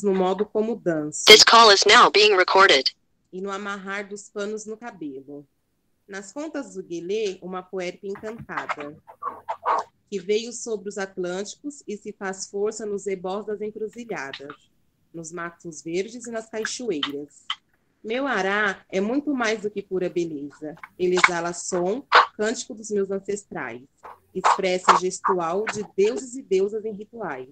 no modo como danço. This call is now being recorded. E no amarrar dos panos no cabelo. Nas contas do Guilê, uma puerpa encantada, que veio sobre os Atlânticos e se faz força nos ebós das encruzilhadas, nos matos verdes e nas cachoeiras. Meu ará é muito mais do que pura beleza. Ele exala som, cântico dos meus ancestrais, expressa gestual de deuses e deusas em rituais.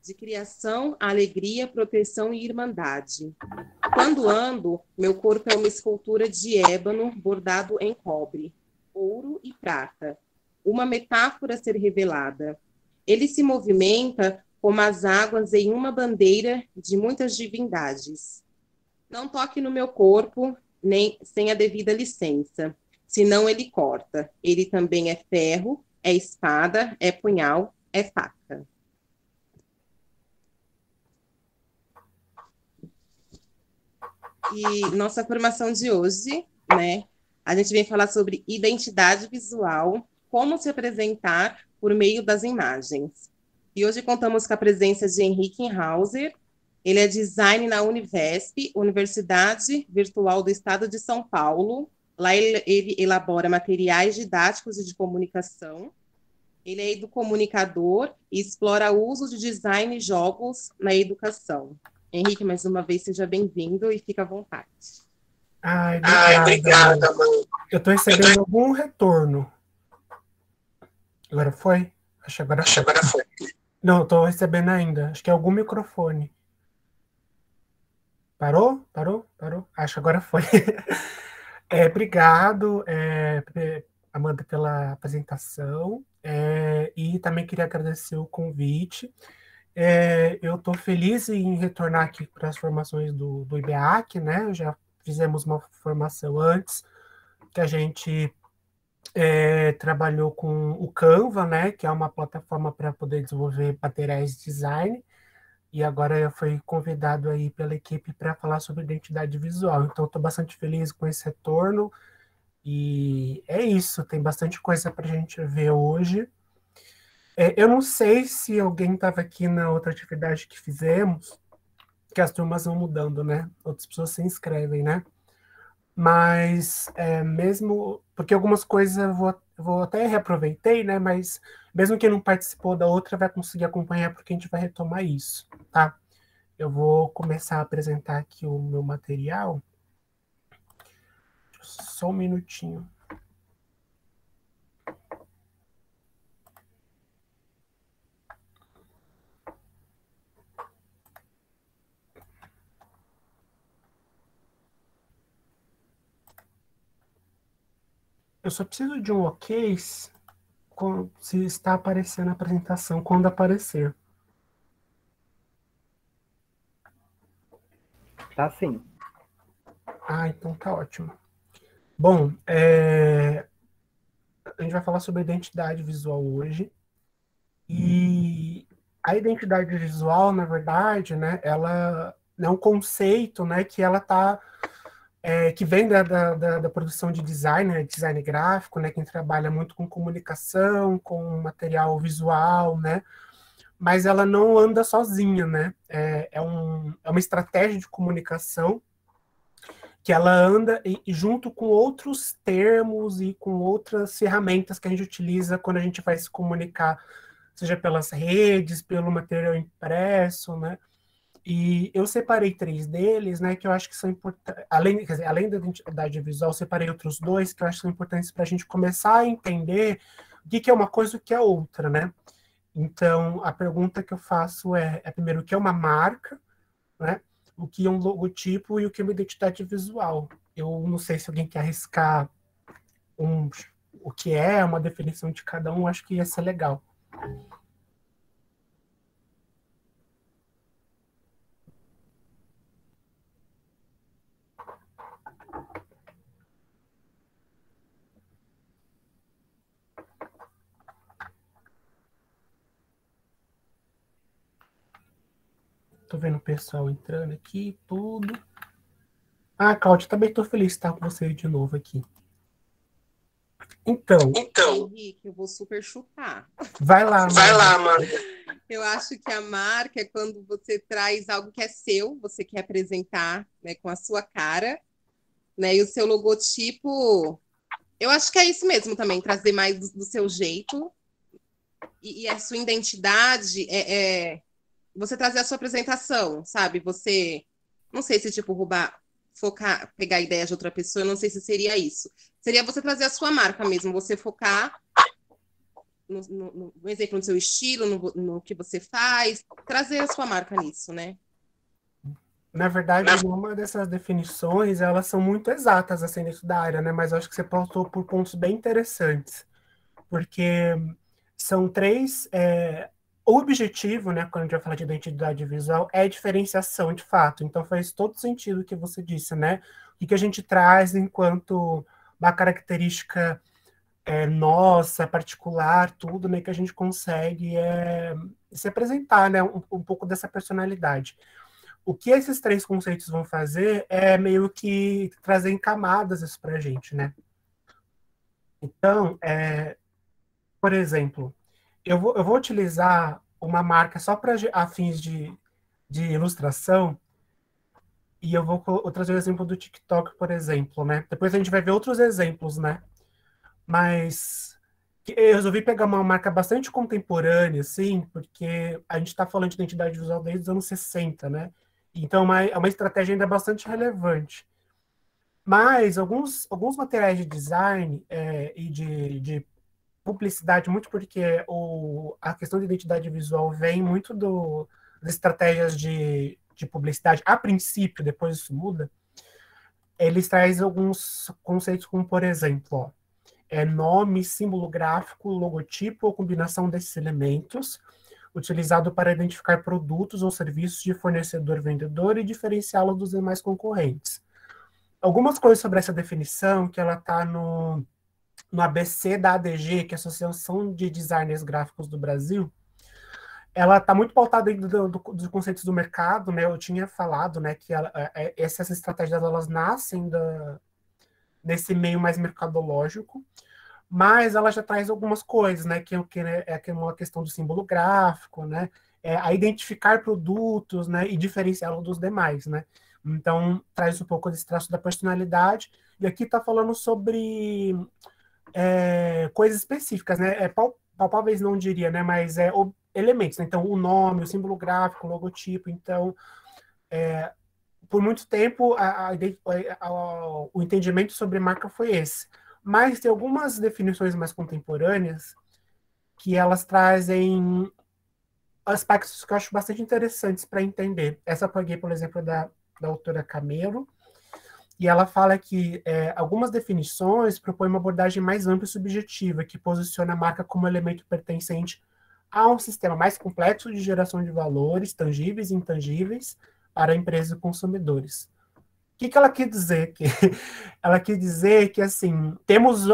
De criação, alegria, proteção e irmandade. Quando ando, meu corpo é uma escultura de ébano bordado em cobre, ouro e prata. Uma metáfora a ser revelada. Ele se movimenta como as águas em uma bandeira de muitas divindades. Não toque no meu corpo, nem sem a devida licença, senão ele corta. Ele também é ferro, é espada, é punhal, é faca. E nossa formação de hoje, né? A gente vem falar sobre identidade visual, como se apresentar por meio das imagens. E hoje contamos com a presença de Henrique Hauser. Ele é design na Univesp, Universidade Virtual do Estado de São Paulo. Lá ele elabora materiais didáticos e de comunicação. Ele é educomunicador e explora o uso de design e jogos na educação. Henrique, mais uma vez, seja bem-vindo e fica à vontade. Ai, obrigada, mãe. Eu estou recebendo algum retorno. Agora foi? Acho que agora foi. Não, estou recebendo ainda. Acho que é algum microfone. Parou? Acho que agora foi. Obrigado, Amanda, pela apresentação. E também queria agradecer o convite. Eu estou feliz em retornar aqui para as formações do IBEAC, né? Já fizemos uma formação antes, que a gente trabalhou com o Canva, né? Que é uma plataforma para poder desenvolver materiais de design, e agora eu fui convidado aí pela equipe para falar sobre identidade visual. Então, estou bastante feliz com esse retorno, e é isso, tem bastante coisa para a gente ver hoje. Eu não sei se alguém estava aqui na outra atividade que fizemos, que as turmas vão mudando, né? Outras pessoas se inscrevem, né? Mas mesmo... Porque algumas coisas eu vou até reaproveitei, né? Mas mesmo quem não participou da outra vai conseguir acompanhar, porque a gente vai retomar isso, tá? Eu vou começar a apresentar aqui o meu material. Só um minutinho. Eu só preciso de um ok se está aparecendo a apresentação quando aparecer. Tá sim. Então tá ótimo. Bom, a gente vai falar sobre identidade visual hoje. E a identidade visual, na verdade, né, ela é um conceito, né, que ela que vem da produção de design, né, design gráfico, né, quem trabalha muito com comunicação, com material visual, né, mas ela não anda sozinha, né, é uma estratégia de comunicação que ela anda junto com outros termos e com outras ferramentas que a gente utiliza quando a gente vai se comunicar, seja pelas redes, pelo material impresso, né? E eu separei 3 deles, né, que eu acho que são importantes, além da identidade visual, eu separei outros 2 que eu acho que são importantes para a gente começar a entender o que é uma coisa e o que é outra, né? Então, a pergunta que eu faço primeiro, o que é uma marca, né? O que é um logotipo e o que é uma identidade visual. Eu não sei se alguém quer arriscar o que é uma definição de cada um, acho que ia ser legal. Tô vendo o pessoal entrando aqui, tudo. Cláudia, também tô feliz de estar com você de novo aqui. Então, Henrique, eu vou super chutar. Vai lá, Amanda. Eu acho que a marca é quando você traz algo que é seu, você quer apresentar, né, com a sua cara, né? E o seu logotipo, eu acho que é isso mesmo também, trazer mais do seu jeito. E a sua identidade é você trazer a sua apresentação, sabe? Você, não sei se tipo roubar, focar, pegar a ideia de outra pessoa, eu não sei se seria isso. Seria você trazer a sua marca mesmo, você focar no exemplo, no seu estilo, no que você faz, trazer a sua marca nisso, né? Na verdade, nenhuma dessas definições, elas são muito exatas, assim, dentro da área, né? Mas eu acho que você passou por pontos bem interessantes, porque são três... o objetivo, né, quando a gente vai falar de identidade visual, é diferenciação, de fato. Então, faz todo sentido o que você disse, né? O que a gente traz enquanto uma característica nossa, particular, tudo, né, que a gente consegue se apresentar, né, um pouco dessa personalidade. O que esses três conceitos vão fazer é meio que trazer em camadas isso para a gente, né? Então, por exemplo, eu vou utilizar uma marca só para fins de ilustração, e eu vou trazer o exemplo do TikTok, por exemplo, né? Depois a gente vai ver outros exemplos, né? Mas eu resolvi pegar uma marca bastante contemporânea, assim, porque a gente está falando de identidade visual desde os anos 60, né? Então é uma estratégia ainda bastante relevante. Mas alguns materiais de design e de publicidade, muito porque a questão de identidade visual vem muito das estratégias de publicidade, a princípio, depois isso muda, eles trazem alguns conceitos como, por exemplo, ó, nome, símbolo gráfico, logotipo ou combinação desses elementos, utilizado para identificar produtos ou serviços de fornecedor-vendedor e diferenciá-lo dos demais concorrentes. Algumas coisas sobre essa definição, que ela está no ABC da ADG, que é a Associação de Designers Gráficos do Brasil, ela está muito pautada dos conceitos do mercado, né? Eu tinha falado, né, que essas estratégias elas nascem nesse meio mais mercadológico, mas ela já traz algumas coisas, né, que é uma questão do símbolo gráfico, né, a identificar produtos, né, e diferenciá-lo dos demais, né. Então, traz um pouco desse traço da personalidade, e aqui está falando sobre coisas específicas, né, palpáveis não diria, né, mas elementos, né? Então, o nome, o símbolo gráfico, o logotipo, então, por muito tempo, o entendimento sobre marca foi esse. Mas tem algumas definições mais contemporâneas que elas trazem aspectos que eu acho bastante interessantes para entender. Essa eu peguei, por exemplo, da autora Camelo, e ela fala que algumas definições propõem uma abordagem mais ampla e subjetiva, que posiciona a marca como elemento pertencente a um sistema mais complexo de geração de valores tangíveis e intangíveis para empresas e consumidores. O que ela quer dizer? Ela quer dizer que, assim, temos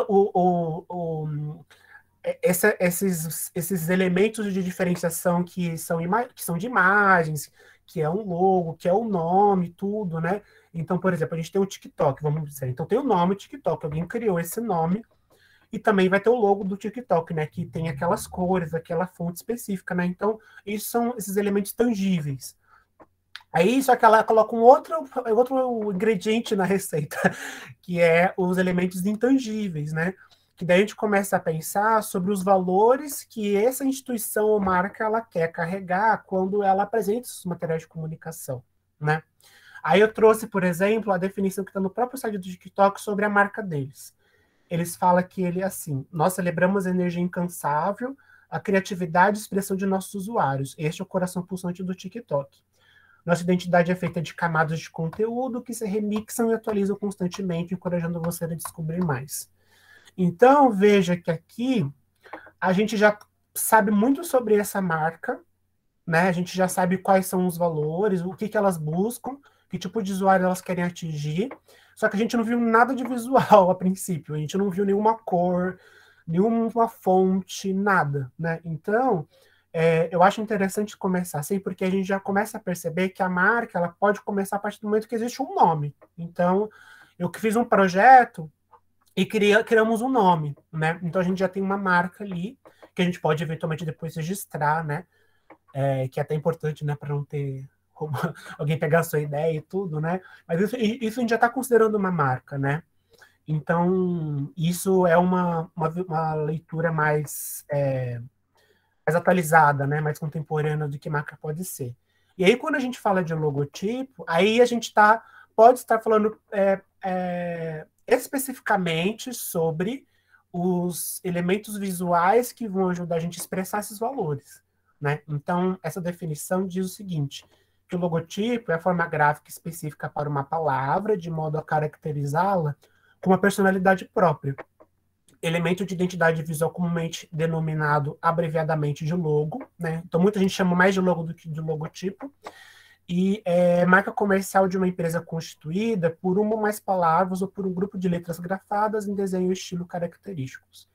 esses elementos de diferenciação que são de imagens, que é um logo, que é o nome, tudo, né? Então, por exemplo, a gente tem o TikTok, vamos dizer. Então, tem o nome TikTok, alguém criou esse nome, e também vai ter o logo do TikTok, né? Que tem aquelas cores, aquela fonte específica, né? Então, isso são esses elementos tangíveis. Aí, só que ela coloca um outro ingrediente na receita, que é os elementos intangíveis, né? Que daí a gente começa a pensar sobre os valores que essa instituição ou marca ela quer carregar quando ela apresenta esses materiais de comunicação, né? Aí eu trouxe, por exemplo, a definição que está no próprio site do TikTok sobre a marca deles. Eles falam que ele é assim: nós celebramos a energia incansável, a criatividade e expressão de nossos usuários. Este é o coração pulsante do TikTok. Nossa identidade é feita de camadas de conteúdo que se remixam e atualizam constantemente, encorajando você a descobrir mais. Então, veja que aqui a gente já sabe muito sobre essa marca, né? A gente já sabe quais são os valores, o que elas buscam, que tipo de usuário elas querem atingir. Só que a gente não viu nada de visual a princípio, a gente não viu nenhuma cor, nenhuma fonte, nada, né? Então, eu acho interessante começar assim, porque a gente já começa a perceber que a marca ela pode começar a partir do momento que existe um nome. Então, eu que fiz um projeto e criamos um nome, né? Então, a gente já tem uma marca ali, que a gente pode eventualmente depois registrar, né? que é até importante, né, para não ter alguém pegar a sua ideia e tudo, né? Mas isso a gente já está considerando uma marca, né? Então, isso é uma leitura mais atualizada, né? Mais contemporânea do que marca pode ser. E aí, quando a gente fala de logotipo, aí a gente pode estar falando especificamente sobre os elementos visuais que vão ajudar a gente a expressar esses valores, né? Então, essa definição diz o seguinte, que o logotipo é a forma gráfica específica para uma palavra, de modo a caracterizá-la com uma personalidade própria. Elemento de identidade visual comumente denominado abreviadamente de logo, né? Então, muita gente chama mais de logo do que de logotipo. E é marca comercial de uma empresa constituída por uma ou mais palavras ou por um grupo de letras grafadas em desenho e estilo característicos.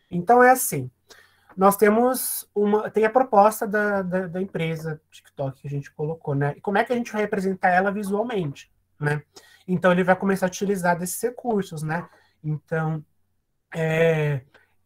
Então, é assim, nós tem a proposta da empresa TikTok que a gente colocou, né? E como é que a gente vai representar ela visualmente, né? Então, ele vai começar a utilizar desses recursos, né? Então,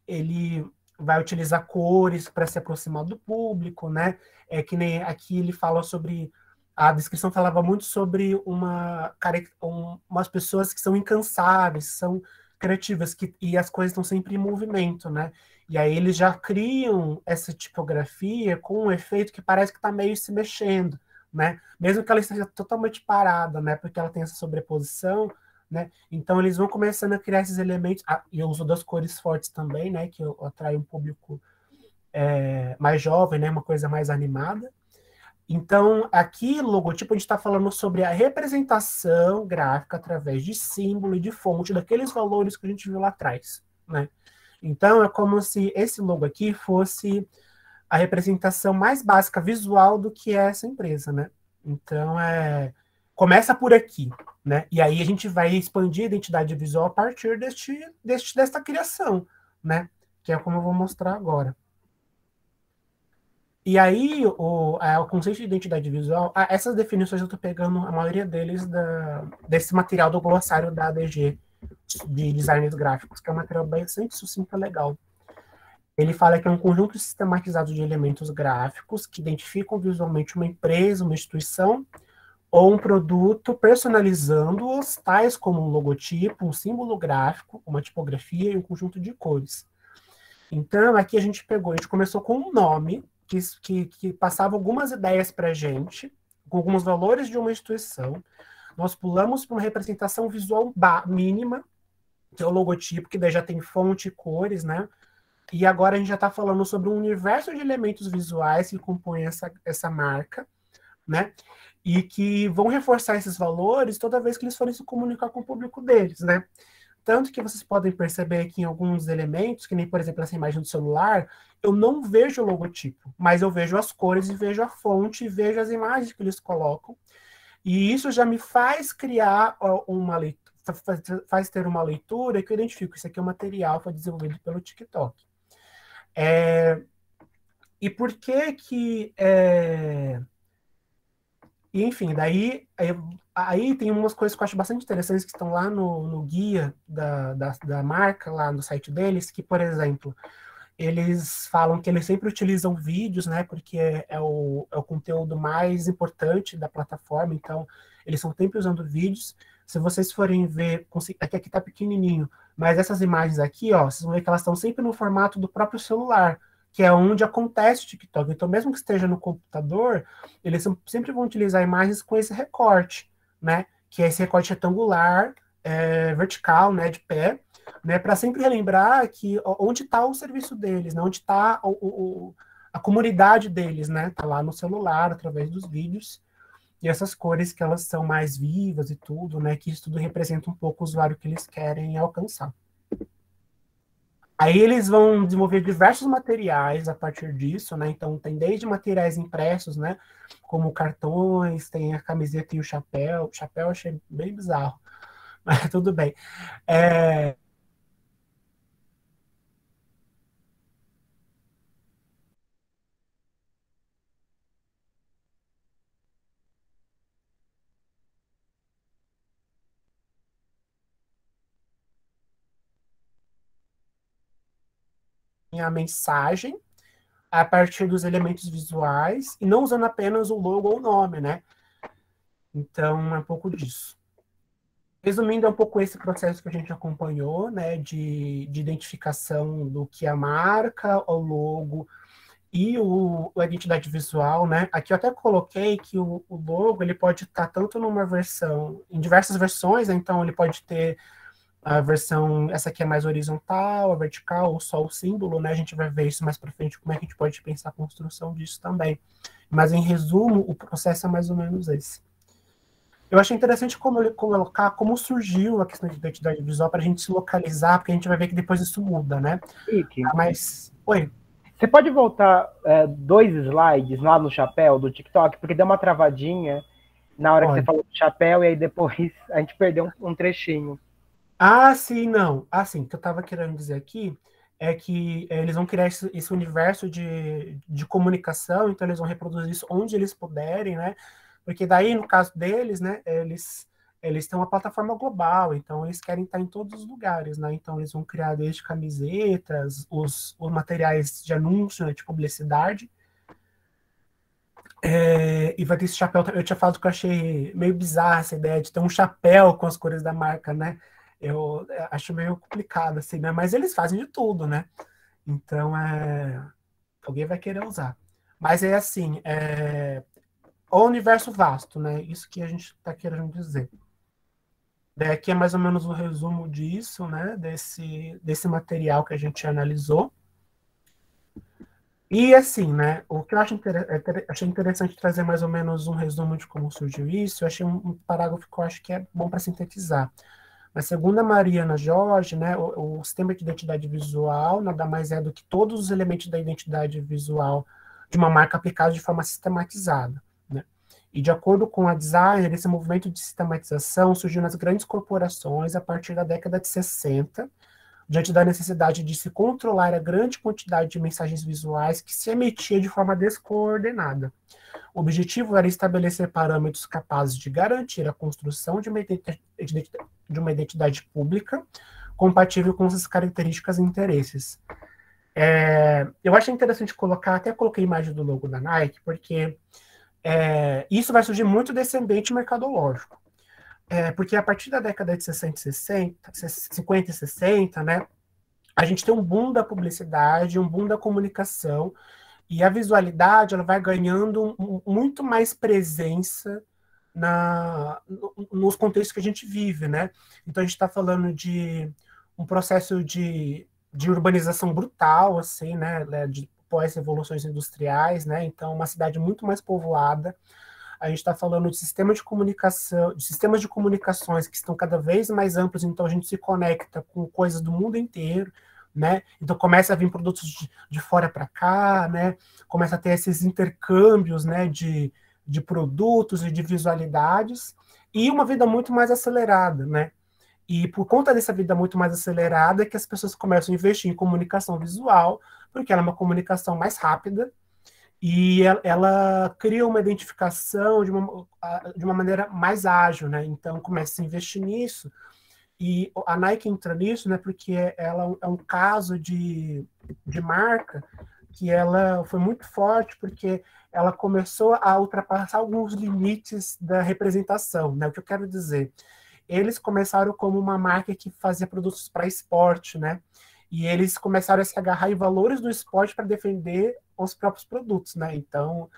ele vai utilizar cores para se aproximar do público, né? Que nem aqui ele fala sobre... A descrição falava muito sobre umas pessoas que são incansáveis, são criativas, e as coisas estão sempre em movimento, né? E aí eles já criam essa tipografia com um efeito que parece que está meio se mexendo, né? Mesmo que ela esteja totalmente parada, né? Porque ela tem essa sobreposição, né? Então eles vão começando a criar esses elementos, e o uso das cores fortes também, né? Que atrai um público mais jovem, né? Uma coisa mais animada. Então, aqui, logotipo, a gente está falando sobre a representação gráfica através de símbolo e de fonte daqueles valores que a gente viu lá atrás, né? Então, é como se esse logo aqui fosse a representação mais básica visual do que é essa empresa, né? Então, começa por aqui, né? E aí a gente vai expandir a identidade visual a partir desta criação, né? Que é como eu vou mostrar agora. E aí, o conceito de identidade visual, essas definições eu estou pegando a maioria deles desse material do glossário da ADG, de designers gráficos, que é um material bastante sucinto e legal. Ele fala que é um conjunto sistematizado de elementos gráficos que identificam visualmente uma empresa, uma instituição ou um produto, personalizando-os, tais como um logotipo, um símbolo gráfico, uma tipografia e um conjunto de cores. Então, aqui a gente começou com um nome que passava algumas ideias para a gente, com alguns valores de uma instituição. Nós pulamos para uma representação visual mínima, que é o logotipo, que daí já tem fonte e cores, né? E agora a gente já está falando sobre um universo de elementos visuais que compõem essa marca, né? E que vão reforçar esses valores toda vez que eles forem se comunicar com o público deles, né? Tanto que vocês podem perceber que em alguns elementos, que nem, por exemplo, essa imagem do celular, eu não vejo o logotipo, mas eu vejo as cores e vejo a fonte e vejo as imagens que eles colocam. E isso já me faz criar uma leitura, faz ter uma leitura que eu identifico. Isso aqui é um material que foi desenvolvido pelo TikTok. E por que que... E, enfim, daí aí tem umas coisas que eu acho bastante interessantes que estão lá no guia da marca, lá no site deles, que, por exemplo, eles falam que eles sempre utilizam vídeos, né, porque é o conteúdo mais importante da plataforma, então eles estão sempre usando vídeos. Se vocês forem ver, aqui está pequenininho, mas essas imagens aqui, ó, vocês vão ver que elas estão sempre no formato do próprio celular, que é onde acontece o TikTok. Então, mesmo que esteja no computador, eles sempre vão utilizar imagens com esse recorte, né? Que é esse recorte retangular, vertical, né, de pé, né? Para sempre relembrar que onde está o serviço deles, né? Onde está a comunidade deles, né? Está lá no celular, através dos vídeos. E essas cores que elas são mais vivas e tudo, né? Que isso tudo representa um pouco o usuário que eles querem alcançar. Aí eles vão desenvolver diversos materiais a partir disso, né? Então tem desde materiais impressos, né? Como cartões, tem a camiseta e o chapéu. O chapéu eu achei bem bizarro, mas tudo bem. A mensagem, a partir dos elementos visuais e não usando apenas o logo ou o nome, né? Então, é um pouco disso. Resumindo, é um pouco esse processo que a gente acompanhou, né, de identificação do que é a marca, o logo e a identidade visual, né? Aqui eu até coloquei que o logo ele pode estar tanto numa versão, em diversas versões, né? Então ele pode ter a versão, essa aqui é mais horizontal, a vertical, ou só o símbolo, né? A gente vai ver isso mais para frente, como é que a gente pode pensar a construção disso também. Mas, em resumo, o processo é mais ou menos esse. Eu achei interessante colocar como surgiu a questão de identidade visual para a gente se localizar, porque a gente vai ver que depois isso muda, né? Rick, Mas, oi. você pode voltar 2 slides lá no chapéu do TikTok, porque deu uma travadinha na hora que você falou do chapéu, e aí depois a gente perdeu um trechinho. Ah, sim, não. Assim, o que eu estava querendo dizer aqui é que eles vão criar esse universo de comunicação, então eles vão reproduzir isso onde eles puderem, né? Porque daí, no caso deles, né, eles têm uma plataforma global, então eles querem estar em todos os lugares, né? Então eles vão criar desde camisetas, os materiais de anúncio, né, de publicidade. E vai ter esse chapéu. Eu tinha falado que eu achei meio bizarra essa ideia de ter um chapéu com as cores da marca, né? Eu acho meio complicado, assim, né? Mas eles fazem de tudo, né? Então, alguém vai querer usar. Mas é assim, o universo vasto, né? Isso que a gente está querendo dizer. Aqui é mais ou menos o resumo disso, né? Desse material que a gente analisou. E assim, né? O que eu achei interessante trazer mais ou menos um resumo de como surgiu isso. Eu achei um parágrafo que eu acho que é bom para sintetizar. Mas segundo a Mariana Jorge, né, o sistema de identidade visual nada mais é do que todos os elementos da identidade visual de uma marca aplicados de forma sistematizada, né? E de acordo com a designer, esse movimento de sistematização surgiu nas grandes corporações a partir da década de 60, diante da necessidade de se controlar a grande quantidade de mensagens visuais que se emitia de forma descoordenada. O objetivo era estabelecer parâmetros capazes de garantir a construção de uma identidade pública compatível com suas características e interesses. Eu achei interessante colocar, até coloquei a imagem do logo da Nike, porque isso vai surgir muito desse ambiente mercadológico. Porque a partir da década de 50 e 60, né, a gente tem um boom da publicidade, um boom da comunicação, e a visualidade ela vai ganhando muito mais presença nos contextos que a gente vive, né? Então a gente está falando de um processo de urbanização brutal, assim, né? De pós-revoluções industriais, né? Então uma cidade muito mais povoada. A gente está falando de sistemas de comunicação, de sistemas de comunicações que estão cada vez mais amplos, então a gente se conecta com coisas do mundo inteiro, né? Então começa a vir produtos de fora para cá, né? Começa a ter esses intercâmbios, né? De produtos e de visualidades, e uma vida muito mais acelerada, né? E por conta dessa vida muito mais acelerada é que as pessoas começam a investir em comunicação visual, porque ela é uma comunicação mais rápida, e ela cria uma identificação de uma maneira mais ágil, né? Então começa a investir nisso, e a Nike entra nisso, né? Porque ela é um caso de marca que ela foi muito forte, porque ela começou a ultrapassar alguns limites da representação, né? O que eu quero dizer? Eles começaram como uma marca que fazia produtos para esporte, né? E eles começaram a se agarrar em valores do esporte para defender os próprios produtos, né? Então,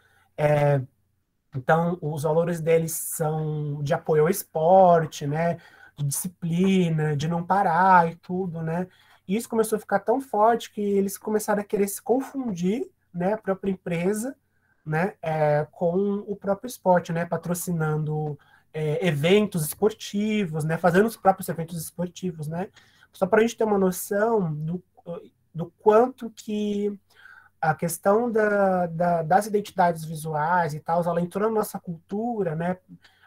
os valores deles são de apoio ao esporte, né? De disciplina, de não parar e tudo, né? E isso começou a ficar tão forte que eles começaram a querer se confundir, né? A própria empresa, né? Com o próprio esporte, né? Patrocinando eventos esportivos, né? Fazendo os próprios eventos esportivos, né? Só para a gente ter uma noção do quanto que a questão das identidades visuais e tal, ela entrou na nossa cultura, né?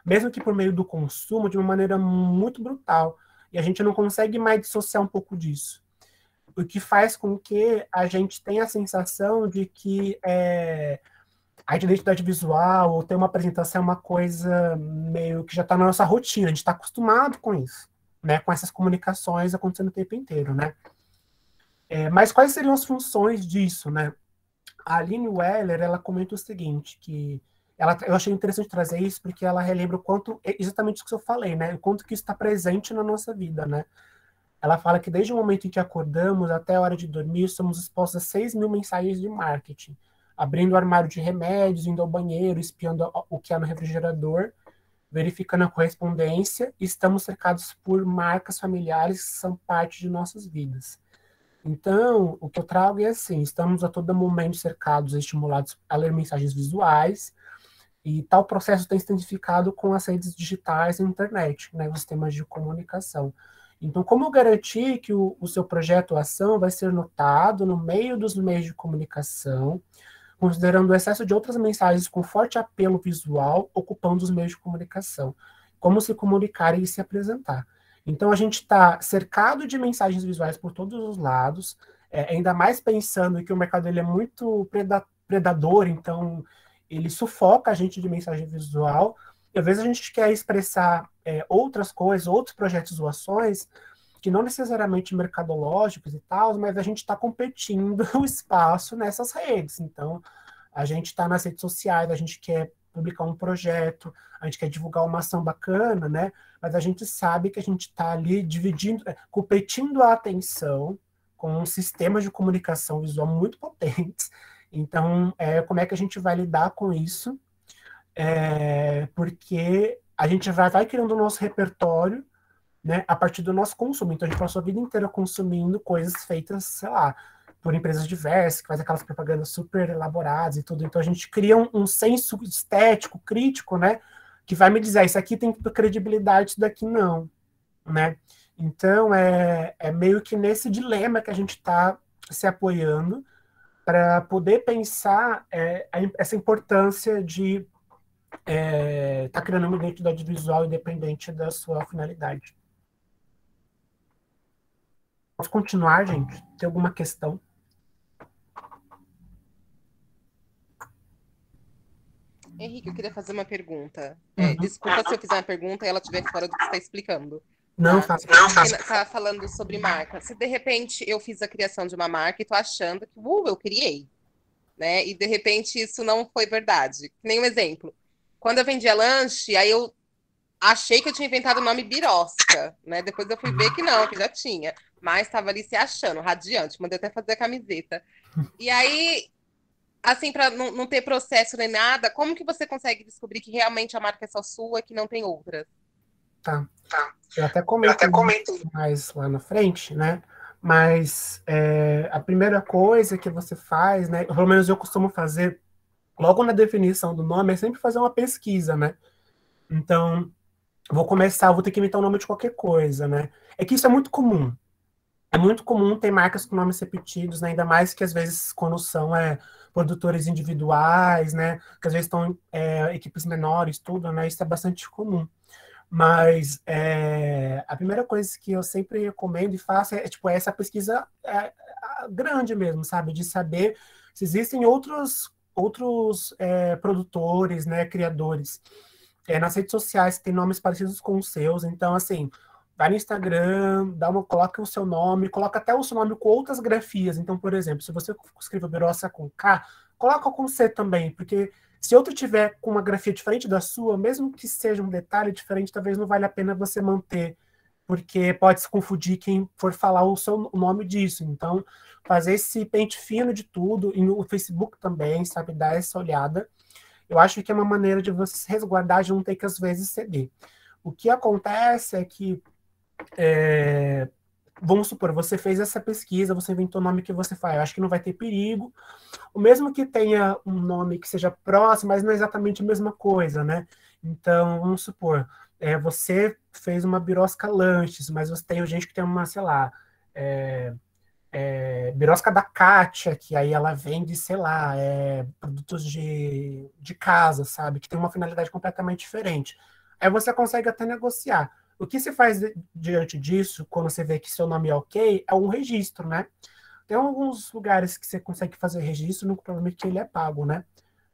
Mesmo que por meio do consumo, de uma maneira muito brutal. E a gente não consegue mais dissociar um pouco disso. O que faz com que a gente tenha a sensação de que a identidade visual ou ter uma apresentação é uma coisa meio que já está na nossa rotina, a gente está acostumado com isso, né? Com essas comunicações acontecendo o tempo inteiro, né? Mas quais seriam as funções disso, né? A Aline Weller, ela comenta o seguinte, que eu achei interessante trazer isso, porque ela relembra o quanto, exatamente isso que eu falei, né? O quanto que isso está presente na nossa vida, né? Ela fala que desde o momento em que acordamos até a hora de dormir, somos expostos a 6 mil mensagens de marketing. Abrindo o armário de remédios, indo ao banheiro, espiando o que há no refrigerador, verificando a correspondência, e estamos cercados por marcas familiares que são parte de nossas vidas. Então, o que eu trago é assim, estamos a todo momento cercados e estimulados a ler mensagens visuais, e tal processo tem se intensificado com as redes digitais e a internet, né, os sistemas de comunicação. Então, como garantir que o seu projeto ou ação vai ser notado no meio dos meios de comunicação, considerando o excesso de outras mensagens com forte apelo visual ocupando os meios de comunicação? Como se comunicar e se apresentar? Então, a gente está cercado de mensagens visuais por todos os lados, ainda mais pensando que o mercado ele é muito predador, então ele sufoca a gente de mensagem visual, e às vezes a gente quer expressar outras coisas, outros projetos ou ações, que não necessariamente mercadológicos e tal, mas a gente está competindo o espaço nessas redes. Então, a gente está nas redes sociais, a gente quer publicar um projeto, a gente quer divulgar uma ação bacana, né? Mas a gente sabe que a gente está ali dividindo, competindo a atenção com sistemas de comunicação visual muito potentes. Então, como é que a gente vai lidar com isso? Porque a gente vai criando o nosso repertório, né, a partir do nosso consumo. Então, a gente passou a vida inteira consumindo coisas feitas, sei lá, por empresas diversas, que faz aquelas propagandas super elaboradas e tudo. Então, a gente cria um senso estético, crítico, né, que vai me dizer, isso aqui tem credibilidade, isso daqui não, né? Então, é meio que nesse dilema que a gente está se apoiando para poder pensar essa importância de estar criando uma identidade visual independente da sua finalidade. Posso continuar, gente? Tem alguma questão? Henrique, eu queria fazer uma pergunta. Desculpa se eu fizer uma pergunta e ela estiver fora do que você está explicando. Não, Tá? faço. Tá falando sobre marca. Se de repente eu fiz a criação de uma marca e tô achando que eu criei, né? E de repente isso não foi verdade. Nem um exemplo. Quando eu vendia lanche, aí eu achei que eu tinha inventado o nome Birosca, né? Depois eu fui ver que não, que já tinha. Mas estava ali se achando, radiante. Mandei até fazer a camiseta. E aí, assim, para não ter processo nem nada, como que você consegue descobrir que realmente a marca é só sua, que não tem outras? Tá. Eu até comento mais lá na frente, né? Mas a primeira coisa que você faz, né? Pelo menos eu costumo fazer, logo na definição do nome, é sempre fazer uma pesquisa, né? Então, vou ter que inventar o nome de qualquer coisa, né? É que isso é muito comum. É muito comum ter marcas com nomes repetidos, né? Ainda mais que às vezes quando são produtores individuais, né? Que às vezes estão equipes menores, tudo, né? Isso é bastante comum. Mas a primeira coisa que eu sempre recomendo e faço tipo, essa pesquisa grande mesmo, sabe? De saber se existem outros produtores, né? Criadores. Nas redes sociais tem nomes parecidos com os seus, então assim, vai no Instagram, coloca o seu nome, coloca até o seu nome com outras grafias. Então, por exemplo, se você escreveu Birossa com K, coloca com C também, porque se outro tiver com uma grafia diferente da sua, mesmo que seja um detalhe diferente, talvez não valha a pena você manter, porque pode se confundir quem for falar o nome disso. Então, fazer esse pente fino de tudo, e no Facebook também, sabe, dar essa olhada. Eu acho que é uma maneira de você se resguardar, de não ter que, às vezes, ceder. O que acontece é que, vamos supor, você fez essa pesquisa, você inventou o nome que você faz, eu acho que não vai ter perigo. O mesmo que tenha um nome que seja próximo, mas não é exatamente a mesma coisa, né? Então, vamos supor, você fez uma Birosca Lanches, mas você tem gente que tem uma, sei lá, Birosca da Kátia, que aí ela vende, sei lá, produtos de casa, sabe? Que tem uma finalidade completamente diferente. Aí você consegue até negociar. O que se faz diante disso, quando você vê que seu nome é ok, é um registro, né? Tem alguns lugares que você consegue fazer registro, no problema é que ele é pago, né?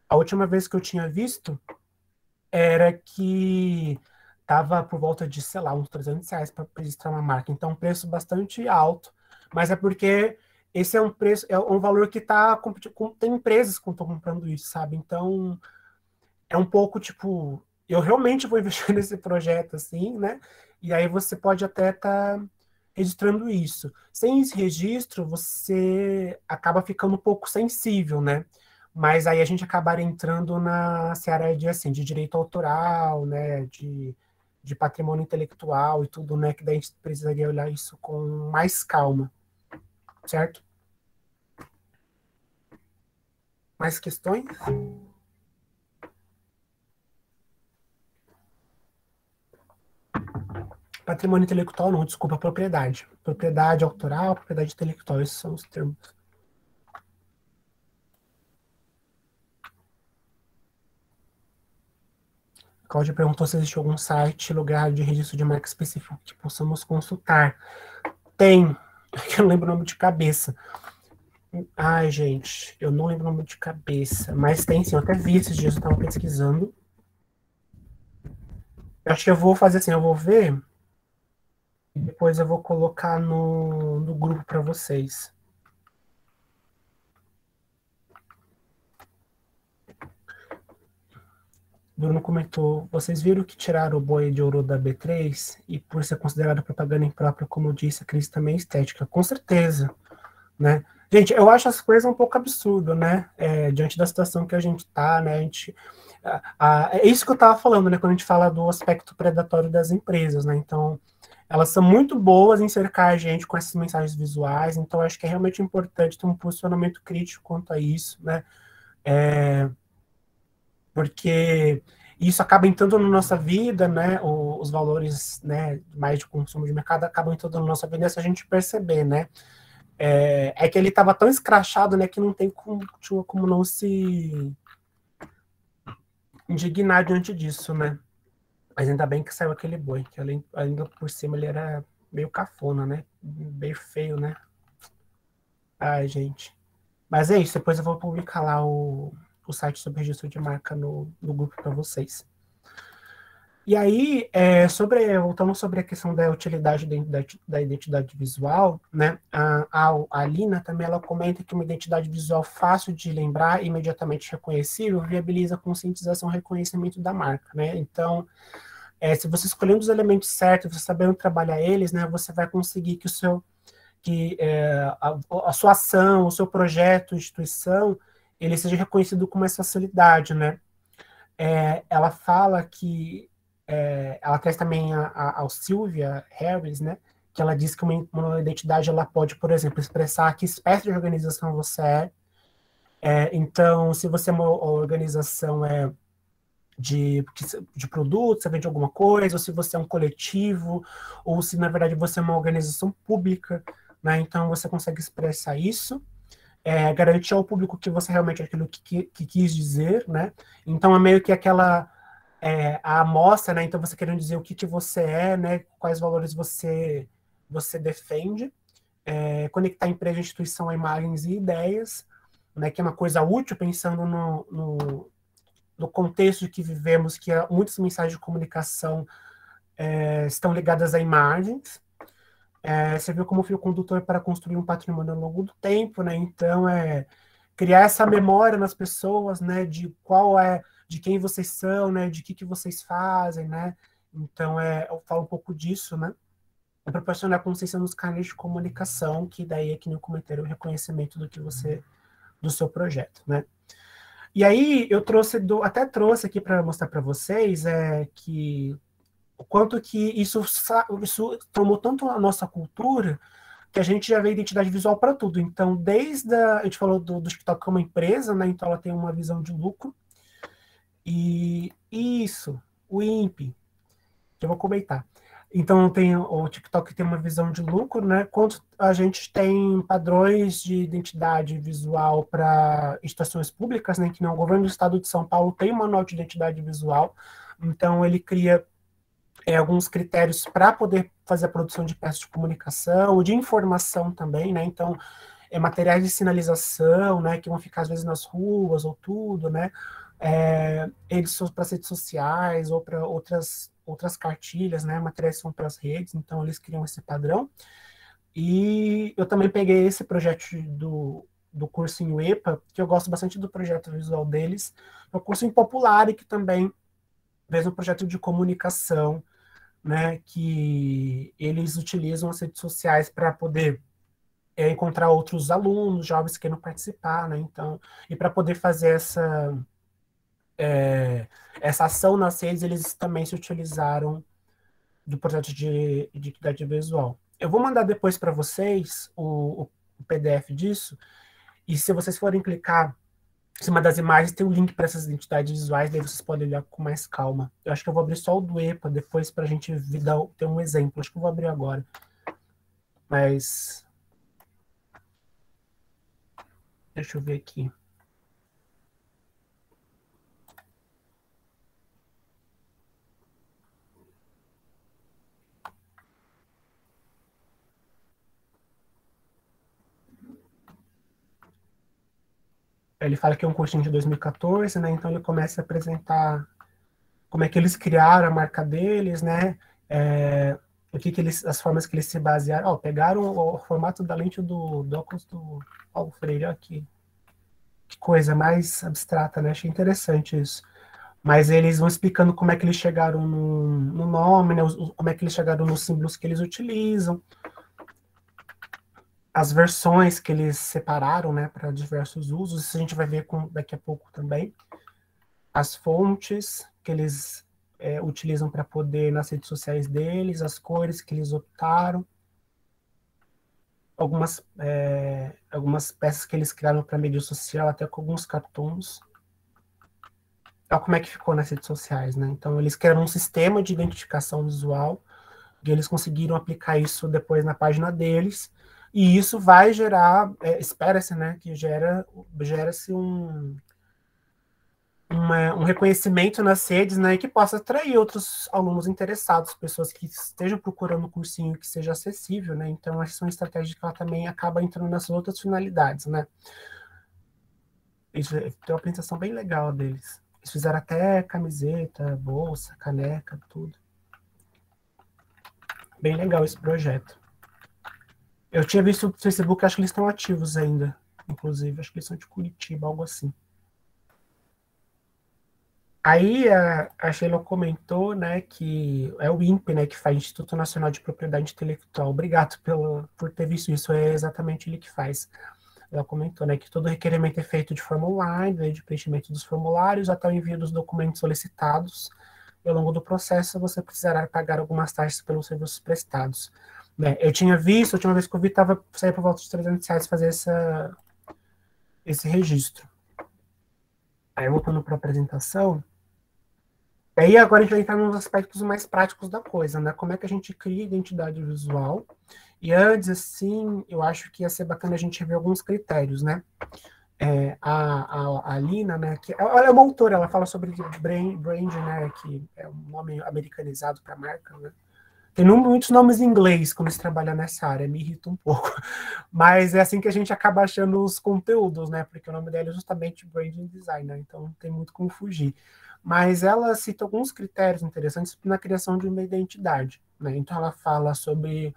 A última vez que eu tinha visto era que tava por volta de, sei lá, uns R$ 300 para registrar uma marca. Então, um preço bastante alto, mas é porque esse é um preço, é um valor que tá, tem empresas que estão comprando isso, sabe? Então, é um pouco, tipo, eu realmente vou investir nesse projeto, assim, né? E aí você pode até estar registrando isso. Sem esse registro, você acaba ficando um pouco sensível, né? Mas aí a gente acabaria entrando na seara de, assim, de direito autoral, né? De patrimônio intelectual e tudo, né? Que daí a gente precisaria olhar isso com mais calma, certo? Mais questões? Patrimônio intelectual, não, desculpa, propriedade. Propriedade autoral, propriedade intelectual, esses são os termos. A Cláudia perguntou se existe algum site, lugar de registro de marca específico que possamos consultar. Tem, que eu não lembro o nome de cabeça. Ai, gente, eu não lembro o nome de cabeça, mas tem sim, eu até vi esses dias, eu estava pesquisando. Eu acho que eu vou fazer assim, eu vou ver e depois eu vou colocar no grupo para vocês. Bruno comentou, vocês viram que tiraram o boi de ouro da B3 e por ser considerado propaganda imprópria, como disse, a crise também é estética. Com certeza, né? Gente, eu acho as coisas um pouco absurdo, né? Diante da situação que a gente tá, né? É isso que eu estava falando, né? Quando a gente fala do aspecto predatório das empresas, né? Então, elas são muito boas em cercar a gente com essas mensagens visuais, então acho que é realmente importante ter um posicionamento crítico quanto a isso, né? Porque isso acaba entrando na nossa vida, né? Os valores, né, mais de consumo de mercado acabam entrando na nossa vida se a gente perceber, né? É que ele estava tão escrachado, né, que não tem como não se indignar diante disso, né? Mas ainda bem que saiu aquele boi, que ainda por cima ele era meio cafona, né? Meio feio, né? Ai, gente. Mas é isso, depois eu vou publicar lá o site sobre registro de marca no grupo para vocês. E aí, voltando sobre a questão da utilidade da identidade visual, né, a Alina também ela comenta que uma identidade visual fácil de lembrar, imediatamente reconhecível, viabiliza a conscientização e reconhecimento da marca, né? Então, se você escolher um dos elementos certos, você sabendo trabalhar eles, né, você vai conseguir a sua ação, o seu projeto, instituição, ele seja reconhecido com mais facilidade, né? Ela fala que ela traz também a Sylvia Harris, né? Que ela diz que uma identidade ela pode, por exemplo, expressar que espécie de organização você é. Então, se você é uma organização de produtos, você vende alguma coisa, ou se você é um coletivo, ou se na verdade você é uma organização pública, né? Então você consegue expressar isso, garantir ao público que você realmente é aquilo que quis dizer, né? Então é meio que a amostra, né? Então você querendo dizer o que você é, né? Quais valores você defende, conectar empresa, instituição a imagens e ideias, né? Que é uma coisa útil pensando no contexto que vivemos, que muitas mensagens de comunicação estão ligadas a imagens. Você viu como fio condutor para construir um patrimônio ao longo do tempo, né? Então, criar essa memória nas pessoas, né? De quem vocês são, né? De que vocês fazem, né? Então, eu falo um pouco disso, né? Proporcionar consciência nos canais de comunicação, que daí é que nem eu comentei, o reconhecimento do seu projeto, né? E aí eu até trouxe aqui para mostrar para vocês que o quanto que isso tomou tanto a nossa cultura que a gente já vê identidade visual para tudo. Então, a gente falou do TikTok como empresa, né? Então ela tem uma visão de lucro. E isso, o INPE, que eu vou comentar. Então, o TikTok tem uma visão de lucro, né? Quanto a gente tem padrões de identidade visual para instituições públicas, né? Que não, o governo do estado de São Paulo tem um manual de identidade visual, então ele cria alguns critérios para poder fazer a produção de peças de comunicação, de informação também, né? Então, materiais de sinalização, né? Que vão ficar às vezes nas ruas ou tudo, né? Para redes sociais ou para outras cartilhas, né? Materiais são para as redes, então eles criam esse padrão. E eu também peguei esse projeto do cursinho EPA, que eu gosto bastante do projeto visual deles. É o cursinho Popular, e que também fez um projeto de comunicação, né, que eles utilizam as redes sociais para poder encontrar outros alunos, jovens que queiram participar, né, então, e para poder fazer essa ação nas redes, eles também se utilizaram do projeto de identidade visual. Eu vou mandar depois para vocês o PDF disso, e se vocês forem clicar em cima das imagens, tem o link para essas identidades visuais, daí vocês podem olhar com mais calma. Eu acho que eu vou abrir só o do EPA depois para a gente ter um exemplo. Acho que eu vou abrir agora. Mas... deixa eu ver aqui. Ele fala que é um cursinho de 2014, né? Então ele começa a apresentar como é que eles criaram a marca deles, né? As formas que eles se basearam. Pegaram o formato da lente do óculos do Paulo Freire. Olha que coisa mais abstrata, né? Achei interessante isso. Mas eles vão explicando como é que eles chegaram no nome, né? Como é que eles chegaram nos símbolos que eles utilizam, as versões que eles separaram, né, para diversos usos. Isso a gente vai ver daqui a pouco também. As fontes que eles utilizam para poder nas redes sociais deles, as cores que eles optaram, algumas peças que eles criaram para mídia social, até com alguns cartoons. Olha como é que ficou nas redes sociais, né? Então, eles criaram um sistema de identificação visual, e eles conseguiram aplicar isso depois na página deles, e isso vai gerar, espera-se, né, que gera-se um reconhecimento nas redes, né, que possa atrair outros alunos interessados, pessoas que estejam procurando um cursinho que seja acessível, né? Então, essa é uma estratégia que ela também acaba entrando nessas outras finalidades, né? Isso, tem uma apresentação bem legal deles. Eles fizeram até camiseta, bolsa, caneca, tudo. Bem legal esse projeto. Eu tinha visto no Facebook, acho que eles estão ativos ainda, inclusive, acho que eles são de Curitiba, algo assim. Aí a Sheila comentou, né, que é o INPE, né, que faz Instituto Nacional de Propriedade Intelectual. Obrigado por ter visto isso, é exatamente ele que faz. Ela comentou, né, que todo requerimento é feito de forma online, desde o preenchimento dos formulários até o envio dos documentos solicitados. E ao longo do processo, você precisará pagar algumas taxas pelos serviços prestados. Né, eu tinha visto, a última vez que eu vi, saía por volta de R$300 fazer esse registro. Aí, voltando para a apresentação, e aí agora a gente vai entrar nos aspectos mais práticos da coisa, né? Como é que a gente cria identidade visual? E antes, assim, eu acho que ia ser bacana a gente ver alguns critérios, né? A Lina, né? Ela é uma autora, ela fala sobre brand, né? Que é um nome americanizado para marca, né? Tem muitos nomes em inglês quando se trabalha nessa área, me irrita um pouco. Mas é assim que a gente acaba achando os conteúdos, né? Porque o nome dela é justamente Branding Designer, então não tem muito como fugir. Mas ela cita alguns critérios interessantes na criação de uma identidade, né? Então ela fala sobre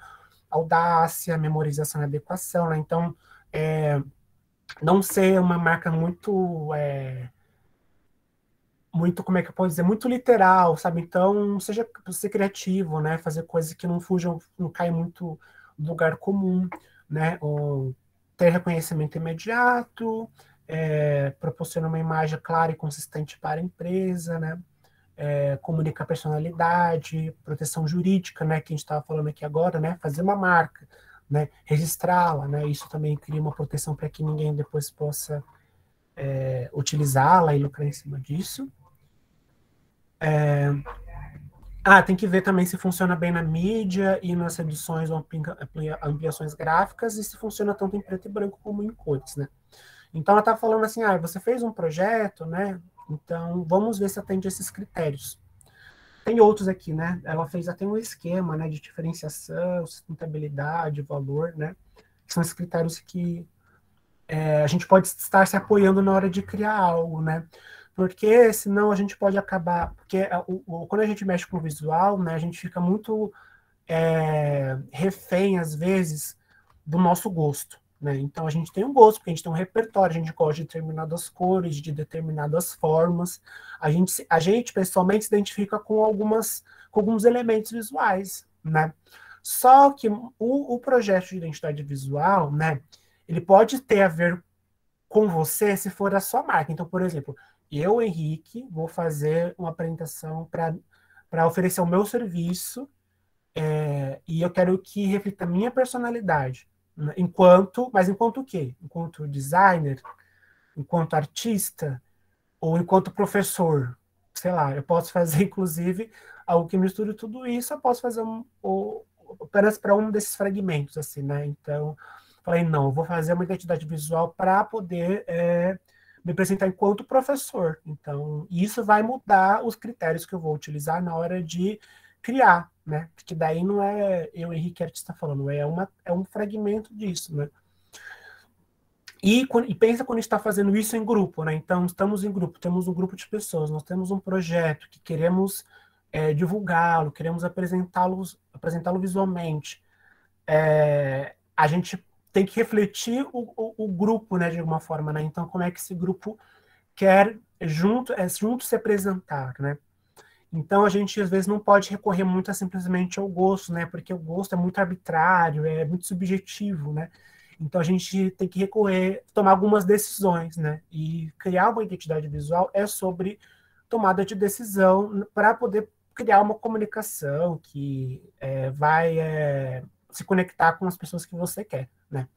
audácia, memorização e adequação, né? Então, não ser uma marca muito, como é que eu posso dizer, muito literal, sabe? Então, seja ser criativo, né? Fazer coisas que não fujam, não caem muito no lugar comum, né? Ou ter reconhecimento imediato, proporciona uma imagem clara e consistente para a empresa, né? Comunicar personalidade, proteção jurídica, né? Que a gente estava falando aqui agora, né? Fazer uma marca, né? Registrá-la, né? Isso também cria uma proteção para que ninguém depois possa utilizá-la e lucrar em cima disso. Tem que ver também se funciona bem na mídia e nas reduções ou ampliações gráficas e se funciona tanto em preto e branco como em cores, né? Então ela está falando assim, você fez um projeto, né? Então vamos ver se atende a esses critérios. Tem outros aqui, né? Ela fez até um esquema, né, de diferenciação, sustentabilidade, valor, né? Que são esses critérios que a gente pode estar se apoiando na hora de criar algo, né? Porque senão a gente pode acabar... Porque quando a gente mexe com o visual, né, a gente fica muito refém, às vezes, do nosso gosto, né? Então a gente tem um gosto, porque a gente tem um repertório, a gente gosta de determinadas cores, de determinadas formas. A gente pessoalmente se identifica com alguns elementos visuais, né? Só que o projeto de identidade visual, né, ele pode ter a ver com você se for a sua marca. Então, por exemplo, eu, Henrique, vou fazer uma apresentação para oferecer o meu serviço, e eu quero que reflita a minha personalidade. Né? Mas enquanto o quê? Enquanto designer, enquanto artista, ou enquanto professor. Sei lá, eu posso fazer, inclusive, algo que misture tudo isso, eu posso fazer apenas para um desses fragmentos, assim, né? Então, falei, não, eu vou fazer uma identidade visual para poder me apresentar enquanto professor. Então, isso vai mudar os critérios que eu vou utilizar na hora de criar, né? Porque daí não é eu, Henrique, artista falando, é um fragmento disso, né? E pensa quando a gente está fazendo isso em grupo, né? Então, estamos em grupo, temos um grupo de pessoas, nós temos um projeto que queremos divulgá-lo, queremos apresentá-lo visualmente. A gente tem que refletir o grupo, né, de alguma forma, né? Então, como é que esse grupo quer junto se apresentar, né? Então, a gente, às vezes, não pode recorrer muito simplesmente ao gosto, né? Porque o gosto é muito arbitrário, é muito subjetivo, né? Então, a gente tem que recorrer, tomar algumas decisões, né? E criar uma identidade visual é sobre tomada de decisão para poder criar uma comunicação que vai se conectar com as pessoas que você quer, né?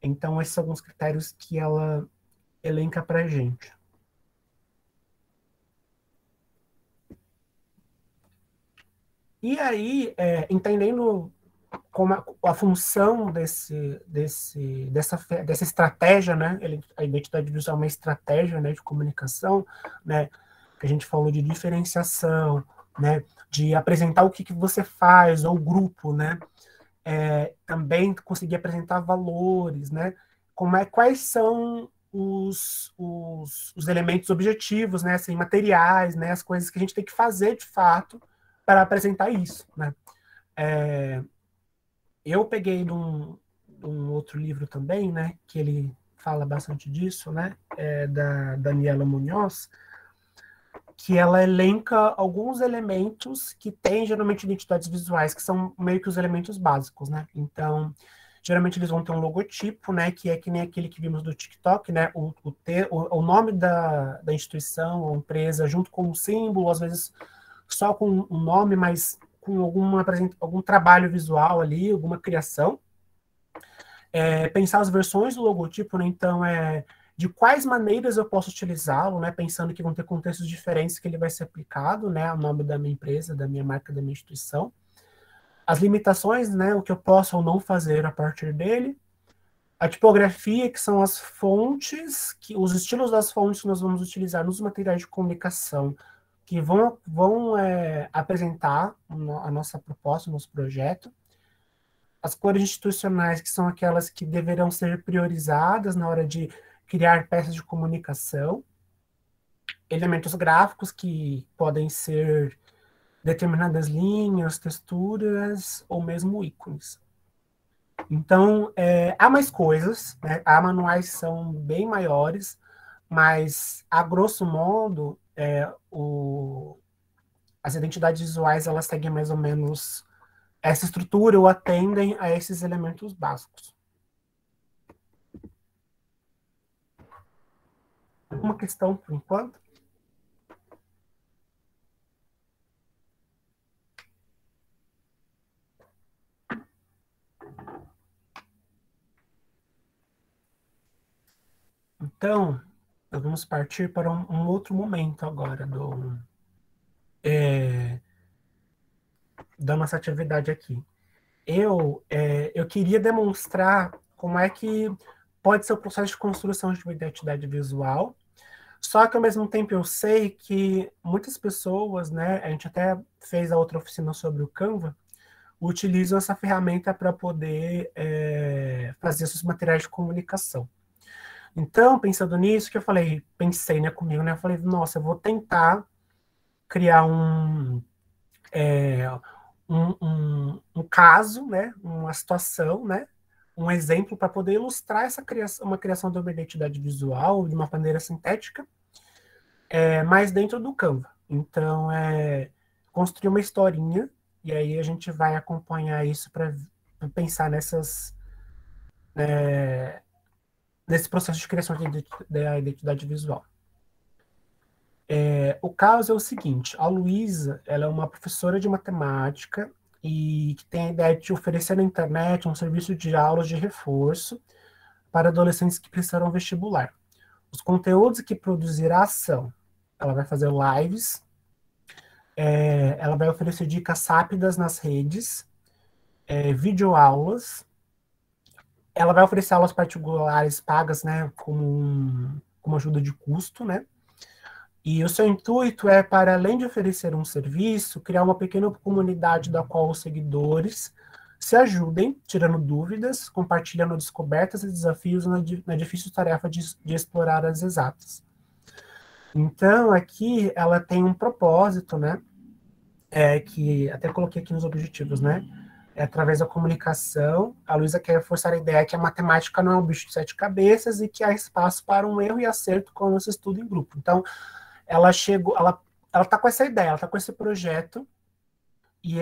Então, esses são alguns critérios que ela elenca para a gente. E aí, entendendo como a função dessa estratégia, né? A identidade visual é uma estratégia, né, de comunicação, né? Que a gente falou de diferenciação, né? De apresentar o que você faz, ou o grupo, né? Também conseguir apresentar valores, né? Quais são os elementos objetivos, né? Assim, materiais, né? As coisas que a gente tem que fazer de fato para apresentar isso, né? Eu peguei de um outro livro também, né? Que ele fala bastante disso, né? Da Daniela Munoz, que ela elenca alguns elementos que têm geralmente identidades visuais, que são meio que os elementos básicos, né? Então, geralmente eles vão ter um logotipo, né? Que é que nem aquele que vimos do TikTok, né? O nome da instituição ou empresa junto com o símbolo, às vezes só com um nome, mas com algum trabalho visual ali, alguma criação. Pensar as versões do logotipo, né? Então, de quais maneiras eu posso utilizá-lo, né? Pensando que vão ter contextos diferentes que ele vai ser aplicado, né? Ao nome da minha empresa, da minha marca, da minha instituição. As limitações, né? O que eu posso ou não fazer a partir dele. A tipografia, que são as fontes, os estilos das fontes que nós vamos utilizar nos materiais de comunicação, que vão apresentar a nossa proposta, o nosso projeto. As cores institucionais, que são aquelas que deverão ser priorizadas na hora de criar peças de comunicação. Elementos gráficos, que podem ser determinadas linhas, texturas, ou mesmo ícones. Então, há mais coisas, né? Há manuais que são bem maiores, mas, a grosso modo, as identidades visuais, elas seguem mais ou menos essa estrutura ou atendem a esses elementos básicos. Uma questão, por enquanto? Então, nós vamos partir para um outro momento agora da nossa atividade aqui. Eu queria demonstrar como é que pode ser o processo de construção de uma identidade visual, só que, ao mesmo tempo, eu sei que muitas pessoas, né, a gente até fez a outra oficina sobre o Canva, utilizam essa ferramenta para poder fazer seus materiais de comunicação. Então, pensando nisso, que eu pensei, né, comigo, né, eu falei, nossa, eu vou tentar criar um caso, né, uma situação, né, um exemplo para poder ilustrar uma criação de uma identidade visual de uma maneira sintética, mas dentro do Canva. Então, construir uma historinha, e aí a gente vai acompanhar isso para pensar nesse processo de criação da identidade visual. O caso é o seguinte: a Luísa, ela é uma professora de matemática e que tem a ideia de oferecer na internet um serviço de aulas de reforço para adolescentes que prestaram vestibular. Os conteúdos que produzirá são: ela vai fazer lives, ela vai oferecer dicas rápidas nas redes, videoaulas, ela vai oferecer aulas particulares pagas, né, como ajuda de custo, né? E o seu intuito é, para além de oferecer um serviço, criar uma pequena comunidade da qual os seguidores se ajudem, tirando dúvidas, compartilhando descobertas e desafios na difícil tarefa de explorar as exatas. Então, aqui ela tem um propósito, né? Que até coloquei aqui nos objetivos, né? Através da comunicação, a Luísa quer reforçar a ideia que a matemática não é um bicho de 7 cabeças e que há espaço para um erro e acerto quando se estuda em grupo. Então, ela está com essa ideia, ela está com esse projeto, e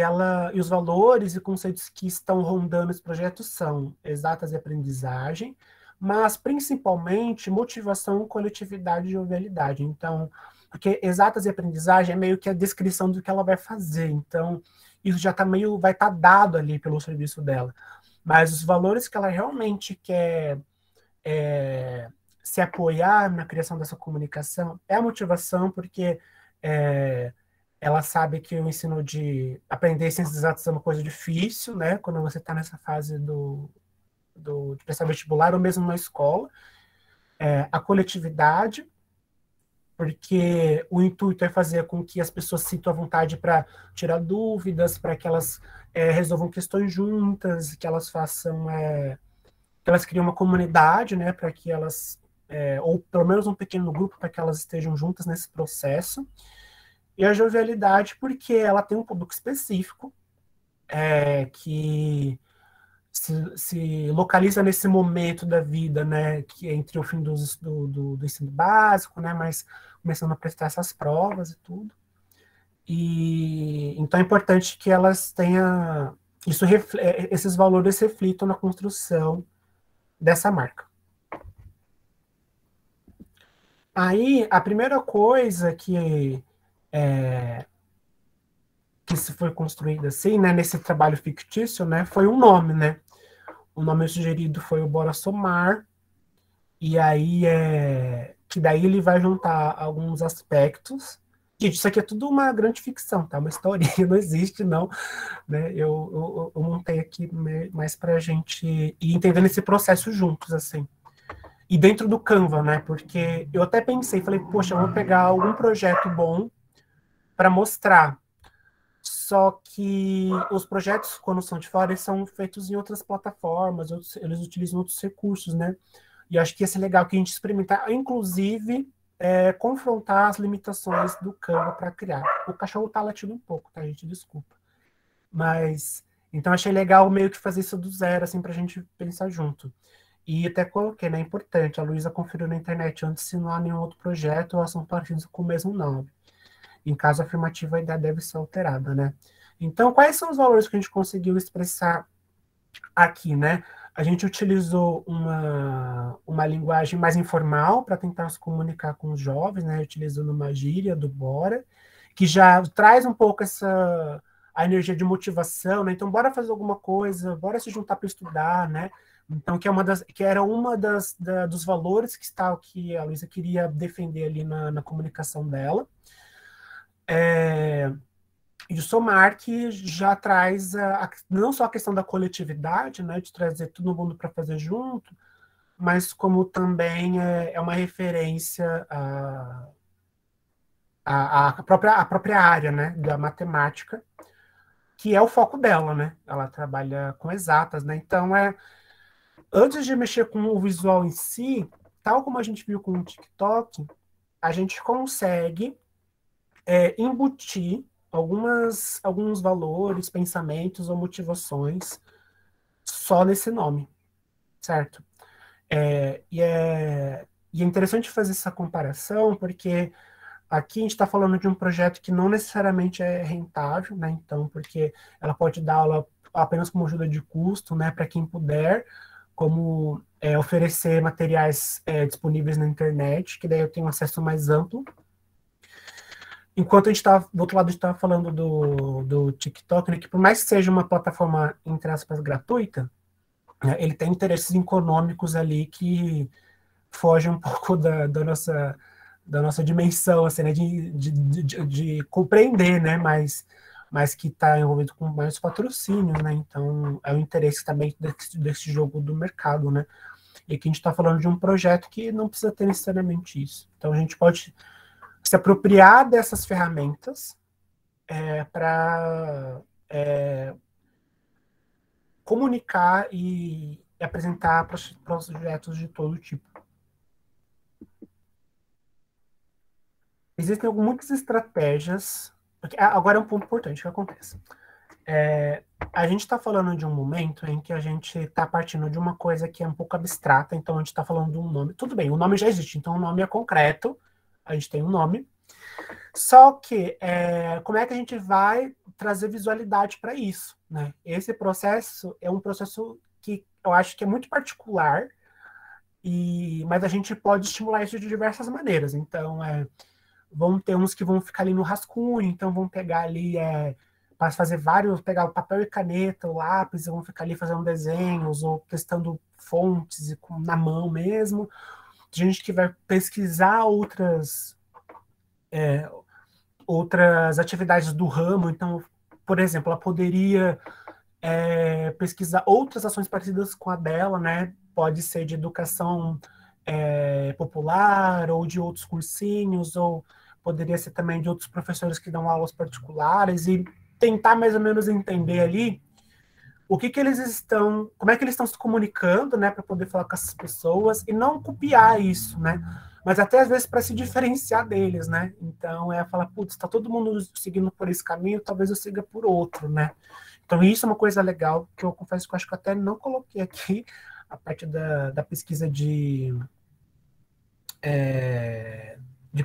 os valores e conceitos que estão rondando esse projeto são exatas e aprendizagem, mas principalmente motivação, coletividade e jovialidade. Então, porque exatas e aprendizagem é meio que a descrição do que ela vai fazer. Então, isso já vai estar dado ali pelo serviço dela. Mas os valores que ela realmente quer se apoiar na criação dessa comunicação é a motivação, porque ela sabe que o ensino de aprender ciências exatas é uma coisa difícil, né? Quando você está nessa fase de prestar vestibular, ou mesmo na escola. A coletividade, porque o intuito é fazer com que as pessoas sintam a vontade para tirar dúvidas, para que elas resolvam questões juntas, que elas façam, que elas criem uma comunidade, né, para que elas, ou pelo menos um pequeno grupo, para que elas estejam juntas nesse processo. E a jovialidade, porque ela tem um público específico, que se localiza nesse momento da vida, né, que é entre o fim do ensino básico, né, mas começando a prestar essas provas e tudo. E então é importante que elas tenham esses valores reflitam na construção dessa marca. Aí, a primeira coisa que se foi construída assim, né, nesse trabalho fictício, né, foi um nome, né? O nome sugerido foi o Bora Somar, e aí que daí ele vai juntar alguns aspectos. Gente, isso aqui é tudo uma grande ficção, tá? Uma historinha, não existe, não. Né? Eu montei aqui mais pra gente ir entendendo esse processo juntos, assim. E dentro do Canva, né? Porque eu até pensei, falei, poxa, eu vou pegar algum projeto bom para mostrar. Só que os projetos, quando são de fora, eles são feitos em outras plataformas, eles utilizam outros recursos, né? E acho que ia ser legal que a gente experimentar, inclusive, confrontar as limitações do Canva para criar. O cachorro tá latindo um pouco, tá, gente? Desculpa. Mas, então achei legal meio que fazer isso do zero, assim, pra gente pensar junto. E até coloquei, né? É importante, a Luísa conferiu na internet antes se não há nenhum outro projeto ou são partidos com o mesmo nome. Em caso afirmativo, a ideia deve ser alterada, né? Então, quais são os valores que a gente conseguiu expressar aqui, né? A gente utilizou uma linguagem mais informal para tentar se comunicar com os jovens, né? Utilizando uma gíria do Bora, que já traz um pouco a energia de motivação, né? Então, bora fazer alguma coisa, bora se juntar para estudar, né? Então, que era uma dos valores que a Luísa queria defender ali na comunicação dela. E o Somar, que já traz não só a questão da coletividade, né, de trazer todo mundo para fazer junto, mas como também é uma referência à própria área, né, da matemática, que é o foco dela, né? Ela trabalha com exatas, né? Então, antes de mexer com o visual em si, tal como a gente viu com o TikTok, a gente consegue embutir alguns valores, pensamentos ou motivações só nesse nome. certo? E é interessante fazer essa comparação, porque aqui a gente está falando de um projeto que não necessariamente é rentável, né? Então, porque ela pode dar aula apenas como ajuda de custo, né, para quem puder, como oferecer materiais disponíveis na internet, que daí eu tenho acesso mais amplo. Enquanto a gente estava, do outro lado, a gente estava falando do TikTok, né, que por mais que seja uma plataforma, entre aspas, gratuita, né, ele tem interesses econômicos ali que fogem um pouco da nossa dimensão, assim, né, de compreender, né, mas que está envolvido com mais patrocínio, né, então é o interesse também desse jogo do mercado, né, e aqui a gente está falando de um projeto que não precisa ter necessariamente isso, então a gente pode se apropriar dessas ferramentas para comunicar e apresentar projetos de todo tipo. Existem muitas estratégias. Agora é um ponto importante que acontece. A gente está falando de um momento em que a gente está partindo de uma coisa que é um pouco abstrata, então a gente está falando de um nome. Tudo bem, o nome já existe, então o nome é concreto, a gente tem um nome. Só que, como é que a gente vai trazer visualidade para isso, né? Esse processo é um processo que eu acho que é muito particular, mas a gente pode estimular isso de diversas maneiras. Então, vão ter uns que vão ficar ali no rascunho, então vão pegar ali, para fazer vários, pegar o papel e caneta, o lápis, vão ficar ali fazendo desenhos, ou testando fontes na mão mesmo. Tem gente que vai pesquisar outras atividades do ramo, então, por exemplo, ela poderia pesquisar outras ações parecidas com a dela, né? Pode ser de educação popular, ou de outros cursinhos, ou poderia ser também de outros professores que dão aulas particulares, e tentar mais ou menos entender ali o que eles estão, como é que eles estão se comunicando, né, para poder falar com essas pessoas, e não copiar isso, né, mas até às vezes para se diferenciar deles, né, então falar, putz, está todo mundo seguindo por esse caminho, talvez eu siga por outro, né, então isso é uma coisa legal, que eu confesso que eu acho que eu até não coloquei aqui, a parte da pesquisa de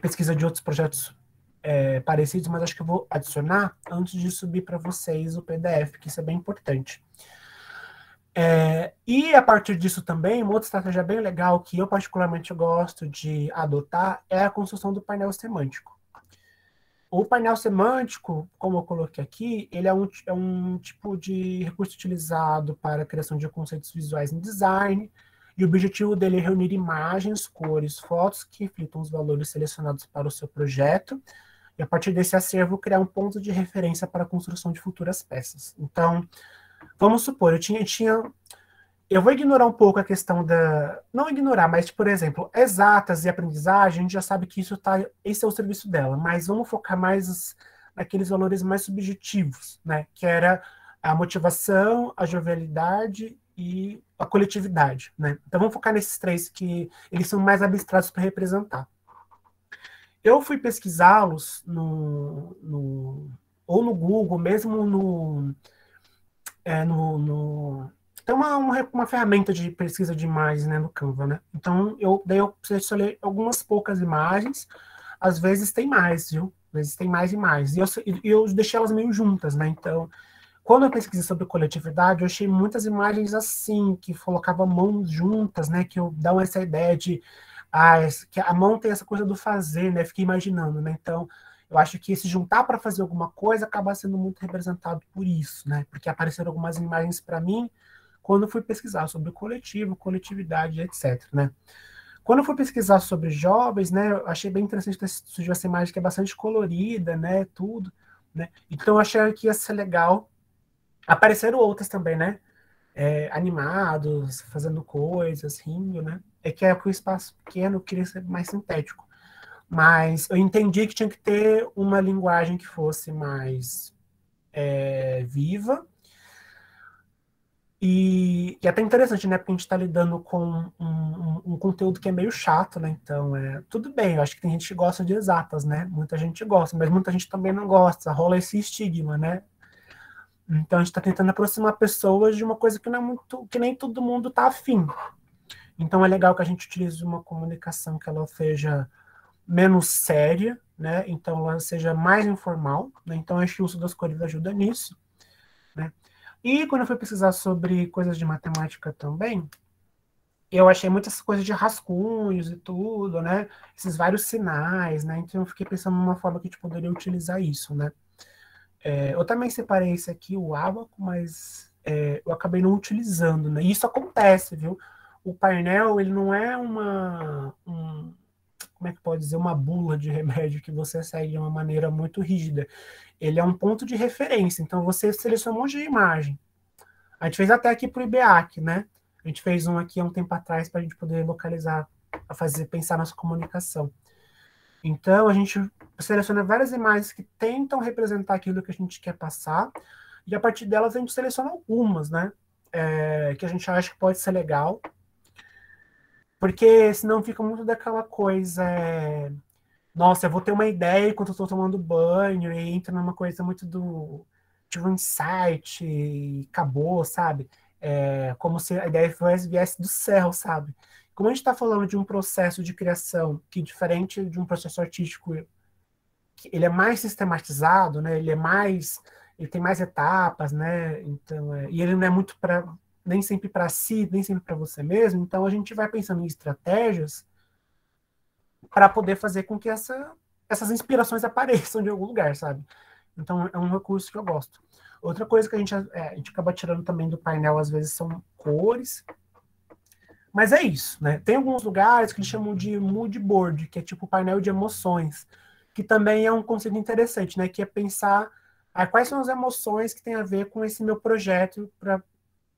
pesquisa de outros projetos parecidos, mas acho que eu vou adicionar antes de subir para vocês o PDF, que isso é bem importante. E a partir disso também, uma outra estratégia bem legal que eu particularmente gosto de adotar é a construção do painel semântico. O painel semântico, como eu coloquei aqui, ele é um tipo de recurso utilizado para a criação de conceitos visuais em design, e o objetivo dele é reunir imagens, cores, fotos que reflitam os valores selecionados para o seu projeto, e a partir desse acervo criar um ponto de referência para a construção de futuras peças. Então, vamos supor, eu vou ignorar um pouco a questão não ignorar, mas, por exemplo, exatas e aprendizagem, a gente já sabe que esse é o serviço dela, mas vamos focar mais naqueles valores mais subjetivos, né? Que era a motivação, a jovialidade e a coletividade, né? Então vamos focar nesses três que eles são mais abstratos para representar. Eu fui pesquisá-los ou no Google, mesmo tem uma ferramenta de pesquisa de imagens, né, no Canva, né? Então, daí eu selecionei algumas poucas imagens, às vezes tem mais, viu? Às vezes tem mais imagens. E eu deixei elas meio juntas, né? Então, quando eu pesquisei sobre coletividade, eu achei muitas imagens assim, que colocavam mãos juntas, né? Que dão essa ideia de que a mão tem essa coisa do fazer, né? Fiquei imaginando, né? Então, eu acho que se juntar para fazer alguma coisa acaba sendo muito representado por isso, né? Porque apareceram algumas imagens para mim quando eu fui pesquisar sobre coletivo, coletividade, etc, né? Quando eu fui pesquisar sobre jovens, né, eu achei bem interessante ter surgido essa imagem que é bastante colorida, né, tudo, né? Então eu achei que ia ser legal. Apareceram outras também, né? Animados, fazendo coisas, rindo, né? É que é com o espaço pequeno, eu queria ser mais sintético. Mas eu entendi que tinha que ter uma linguagem que fosse mais viva. E até interessante, né? Porque a gente está lidando com um conteúdo que é meio chato, né? Então, tudo bem, eu acho que tem gente que gosta de exatas, né? Muita gente gosta, mas muita gente também não gosta. Rola esse estigma, né? Então, a gente está tentando aproximar pessoas de uma coisa que não é muito, que nem todo mundo está afim. Então, é legal que a gente utilize uma comunicação que ela seja menos séria, né? Então, ela seja mais informal, né? Então, acho que o uso das cores ajuda nisso, né? E quando eu fui pesquisar sobre coisas de matemática também, eu achei muitas coisas de rascunhos e tudo, né? Esses vários sinais, né? Então, eu fiquei pensando numa forma que a gente poderia utilizar isso, né? Eu também separei esse aqui, o ábaco, mas eu acabei não utilizando, né? E isso acontece, viu? O painel, ele não é como é que pode dizer, uma bula de remédio que você segue de uma maneira muito rígida. Ele é um ponto de referência, então você seleciona um monte de imagem. A gente fez até aqui para o IBEAC, né? A gente fez um aqui há um tempo atrás para a gente poder localizar, pensar nossa comunicação. Então, a gente seleciona várias imagens que tentam representar aquilo que a gente quer passar, e a partir delas a gente seleciona algumas, né? Que a gente acha que pode ser legal, porque senão fica muito daquela coisa, nossa, eu vou ter uma ideia enquanto eu estou tomando banho, e entra numa coisa muito tive um insight, e acabou, sabe? Como se a ideia viesse do céu, sabe? Como a gente está falando de um processo de criação que, diferente de um processo artístico, ele é mais sistematizado, né? Ele tem mais etapas, né? Então, e ele não é muito nem sempre para si, nem sempre para você mesmo. Então, a gente vai pensando em estratégias para poder fazer com que essas inspirações apareçam de algum lugar, sabe? Então, é um recurso que eu gosto. Outra coisa que a gente acaba tirando também do painel, às vezes, são cores. Mas é isso, né? Tem alguns lugares que eles chamam de mood board, que é tipo painel de emoções, que também é um conceito interessante, né? Que é pensar quais são as emoções que tem a ver com esse meu projeto para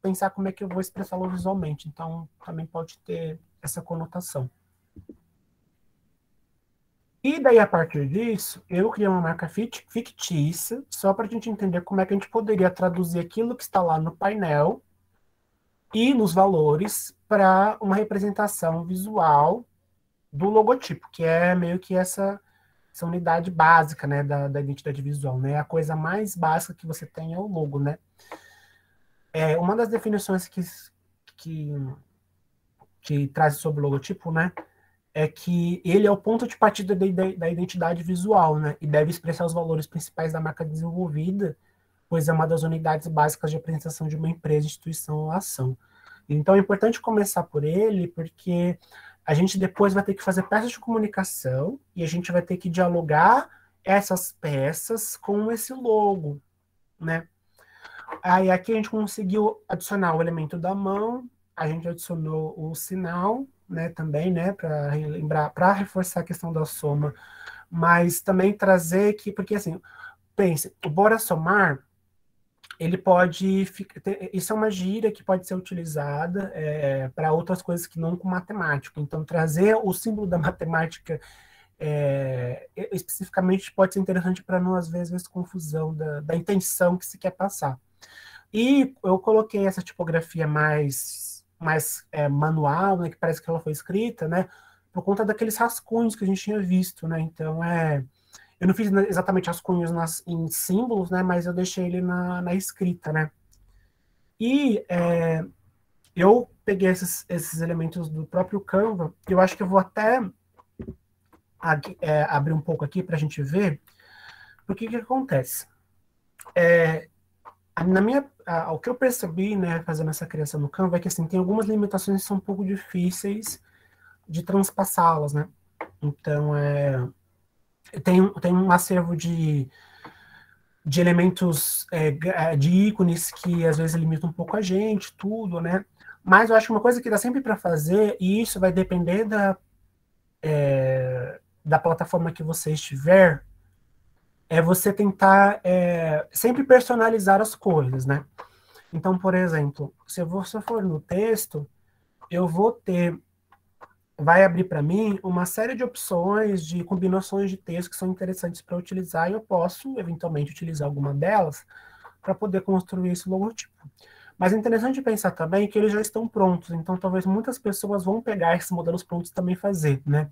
pensar como é que eu vou expressá-lo visualmente. Então, também pode ter essa conotação. E daí, a partir disso, eu criei uma marca fictícia, só para a gente entender como é que a gente poderia traduzir aquilo que está lá no painel e nos valores para uma representação visual do logotipo, que é meio que essa unidade básica, né, da identidade visual, né? A coisa mais básica que você tem é o logo, né? Uma das definições que traz sobre o logotipo, né, é que ele é o ponto de partida da identidade visual, né? E deve expressar os valores principais da marca desenvolvida, pois é uma das unidades básicas de apresentação de uma empresa, instituição ou ação. Então é importante começar por ele, porque a gente depois vai ter que fazer peças de comunicação e a gente vai ter que dialogar essas peças com esse logo, né? Aí aqui a gente conseguiu adicionar o elemento da mão, a gente adicionou o sinal, né, também, né, para relembrar, para reforçar a questão da soma, mas também trazer que, porque assim, pense, o bora somar, ele pode isso é uma gíria que pode ser utilizada para outras coisas que não com matemática. Então, trazer o símbolo da matemática especificamente pode ser interessante para não, às vezes, confusão da intenção que se quer passar. E eu coloquei essa tipografia mais manual, né, que parece que ela foi escrita, né, por conta daqueles rascunhos que a gente tinha visto, né? Então, eu não fiz exatamente rascunhos em símbolos, né? Mas eu deixei ele na escrita, né? E eu peguei esses elementos do próprio Canva. Eu acho que eu vou até abrir um pouco aqui para a gente ver. Porque que acontece? O que eu percebi, né, fazendo essa criação no Canva, é que assim, tem algumas limitações que são um pouco difíceis de transpassá-las, né? Então, tem um acervo de elementos, de ícones que às vezes limitam um pouco a gente, tudo, né? Mas eu acho que uma coisa que dá sempre para fazer, e isso vai depender da plataforma que você estiver, é você tentar sempre personalizar as coisas, né? Então, por exemplo, se você for no texto, eu vou ter vai abrir para mim uma série de opções de combinações de texto que são interessantes para utilizar, e eu posso, eventualmente, utilizar alguma delas para poder construir esse logotipo. Mas é interessante pensar também que eles já estão prontos, então talvez muitas pessoas vão pegar esses modelos prontos e também fazer, né?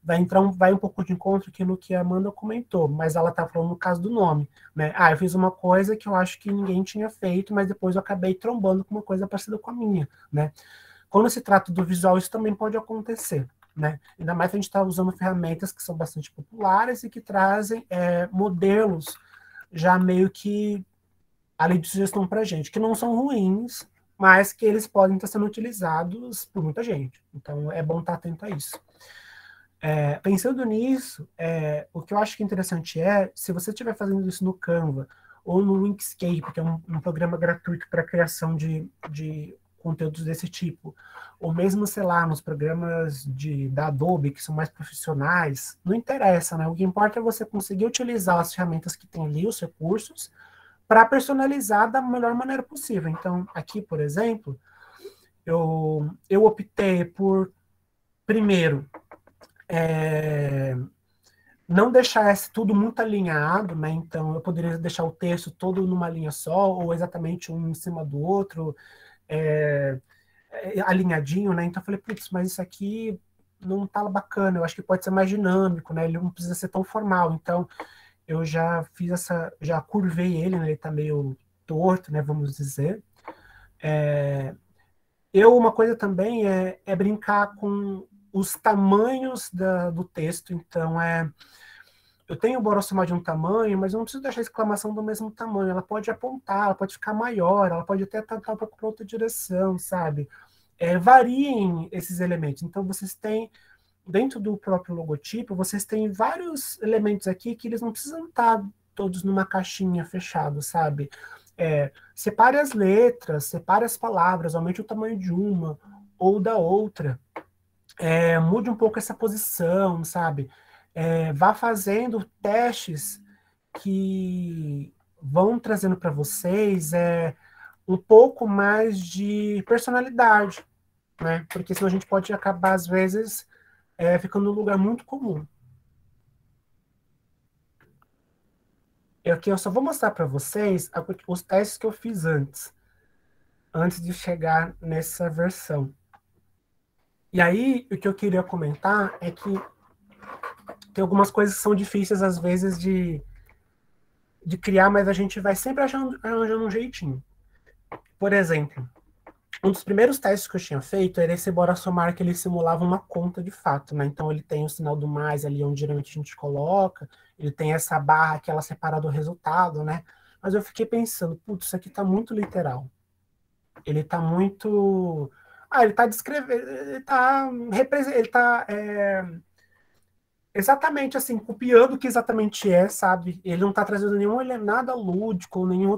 vai um pouco de encontro aquilo que a Amanda comentou, mas ela está falando no caso do nome, né? Ah, eu fiz uma coisa que eu acho que ninguém tinha feito, mas depois eu acabei trombando com uma coisa parecida com a minha, né? Quando se trata do visual, isso também pode acontecer, né? Ainda mais que a gente está usando ferramentas que são bastante populares e que trazem modelos já meio que ali de sugestão para a gente, que não são ruins, mas que eles podem estar sendo utilizados por muita gente. Então, é bom estar atento a isso. Pensando nisso, o que eu acho que é interessante se você estiver fazendo isso no Canva ou no Inkscape, que é um programa gratuito para criação de conteúdos desse tipo, ou mesmo, sei lá, nos programas da Adobe, que são mais profissionais, não interessa, né? O que importa é você conseguir utilizar as ferramentas que tem ali, os recursos, para personalizar da melhor maneira possível. Então, aqui, por exemplo, eu optei por, primeiro, não deixar tudo muito alinhado, né? Então, eu poderia deixar o texto todo numa linha só, ou exatamente um em cima do outro, alinhadinho, né? Então, eu falei, putz, mas isso aqui não tá bacana, eu acho que pode ser mais dinâmico, né? Ele não precisa ser tão formal. Então, eu já já curvei ele, né? Ele tá meio torto, né? Vamos dizer. Uma coisa também é brincar com os tamanhos do texto. Então, eu tenho o Borosoma de um tamanho, mas eu não preciso deixar a exclamação do mesmo tamanho. Ela pode apontar, ela pode ficar maior, ela pode até tentar um pouco para outra direção, sabe? Variem esses elementos. Então, vocês têm, dentro do próprio logotipo, vocês têm vários elementos aqui que eles não precisam estar todos numa caixinha fechado, sabe? Separe as letras, separe as palavras, aumente o tamanho de uma ou da outra. Mude um pouco essa posição, sabe? Vá fazendo testes que vão trazendo para vocês um pouco mais de personalidade, né? Porque senão a gente pode acabar, às vezes, ficando num lugar muito comum. Aqui eu só vou mostrar para vocês os testes que eu fiz antes de chegar nessa versão. E aí, o que eu queria comentar é que tem algumas coisas que são difíceis, às vezes, de criar, mas a gente vai sempre arranjando um jeitinho. Por exemplo, um dos primeiros testes que eu tinha feito era esse Bora Somar, que ele simulava uma conta de fato, né? Então ele tem o sinal do mais ali, onde geralmente a gente coloca, ele tem essa barra que ela separa do resultado, né? Mas eu fiquei pensando, putz, isso aqui tá muito literal. Ele tá muito... ele tá descrevendo, ele tá exatamente assim, copiando o que exatamente sabe? Ele não tá trazendo nada lúdico, nenhum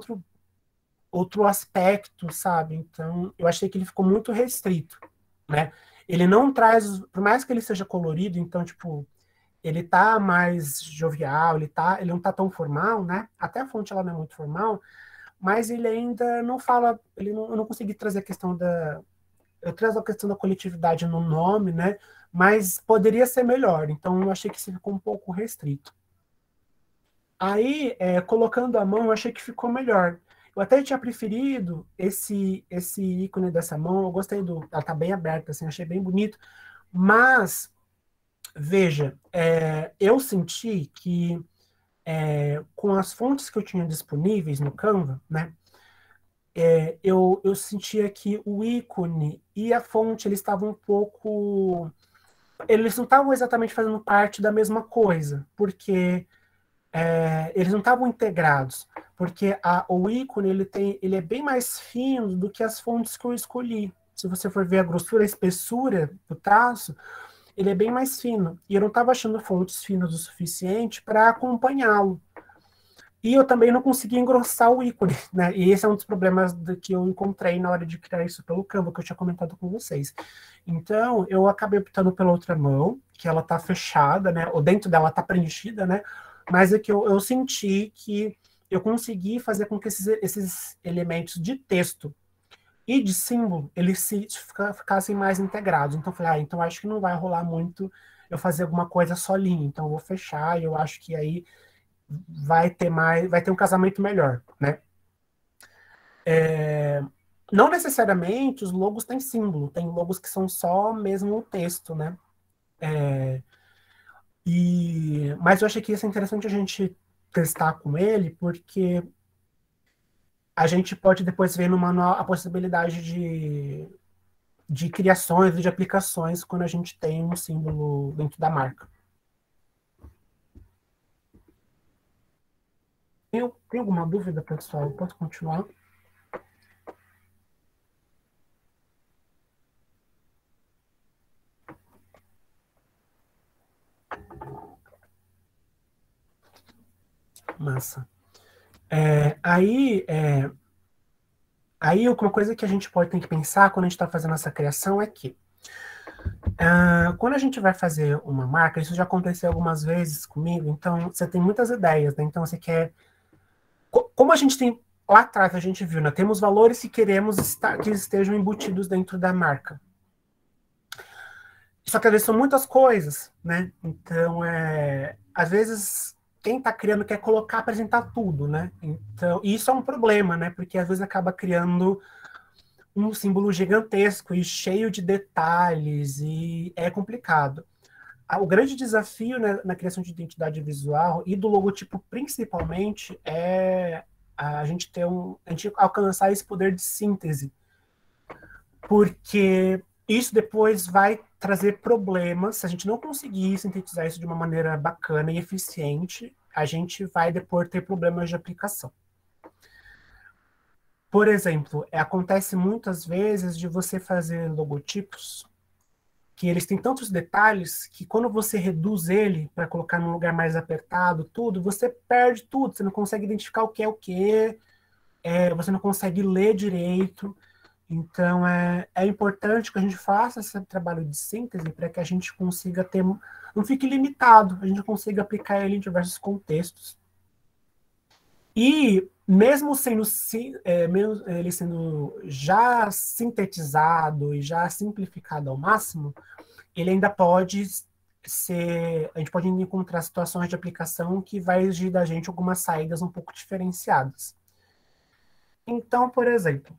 outro aspecto, sabe? Então, eu achei que ele ficou muito restrito, né? Ele não traz, por mais que ele seja colorido, então, tipo, ele tá mais jovial, ele não tá tão formal, né? Até a fonte ela não é muito formal, mas ele ainda não fala, eu não consegui trazer a questão eu trago a questão da coletividade no nome, né? Mas poderia ser melhor, então eu achei que isso ficou um pouco restrito. Aí, colocando a mão, eu achei que ficou melhor. Eu até tinha preferido esse ícone dessa mão, eu gostei ela tá bem aberta, assim, achei bem bonito, mas, veja, eu senti que com as fontes que eu tinha disponíveis no Canva, né, eu sentia que o ícone e a fonte, eles estavam um pouco... Eles não estavam exatamente fazendo parte da mesma coisa, porque eles não estavam integrados, porque o ícone ele é bem mais fino do que as fontes que eu escolhi. Se você for ver a grossura, a espessura do traço, ele é bem mais fino. E eu não estava achando fontes finas o suficiente para acompanhá-lo. E eu também não consegui engrossar o ícone, né? E esse é um dos problemas que eu encontrei na hora de criar isso pelo Canva, que eu tinha comentado com vocês. Então, eu acabei optando pela outra mão, que ela tá fechada, né? Ou dentro dela tá preenchida, né? Mas é que eu senti que eu consegui fazer com que esses elementos de texto e de símbolo, eles ficassem mais integrados. Então, eu falei, então acho que não vai rolar muito eu fazer alguma coisa sozinho. Então, eu vou fechar e eu acho que aí vai ter um casamento melhor, né? Não necessariamente os logos têm símbolo, tem logos que são só mesmo o texto, né? Mas eu achei que ia ser interessante a gente testar com ele, porque a gente pode depois ver no manual a possibilidade de criações e de aplicações quando a gente tem um símbolo dentro da marca. Tem alguma dúvida, pessoal? Posso continuar? Massa. Aí uma coisa que a gente pode ter que pensar quando a gente está fazendo essa criação é que quando a gente vai fazer uma marca, isso já aconteceu algumas vezes comigo, então você tem muitas ideias, né? Então você quer... Como a gente tem... Lá atrás a gente viu, né? Temos valores que queremos que estejam embutidos dentro da marca. Só que às vezes são muitas coisas, né? Então, às vezes, quem está criando quer colocar, apresentar tudo, né? Então, isso é um problema, né? Porque às vezes acaba criando um símbolo gigantesco e cheio de detalhes, e é complicado. O grande desafio, né, na criação de identidade visual e do logotipo principalmente é a gente alcançar esse poder de síntese, porque isso depois vai trazer problemas. Se a gente não conseguir sintetizar isso de uma maneira bacana e eficiente, a gente vai depois ter problemas de aplicação. Por exemplo, acontece muitas vezes de você fazer logotipos que eles têm tantos detalhes que quando você reduz ele para colocar num lugar mais apertado, tudo, você perde tudo, você não consegue identificar o que é o que, você não consegue ler direito. Então, é importante que a gente faça esse trabalho de síntese para que a gente consiga ter... Não fique limitado, a gente consiga aplicar ele em diversos contextos. E mesmo ele sendo já sintetizado e já simplificado ao máximo, ele ainda pode ser... A gente pode ainda encontrar situações de aplicação que vai exigir da gente algumas saídas um pouco diferenciadas. Então, por exemplo,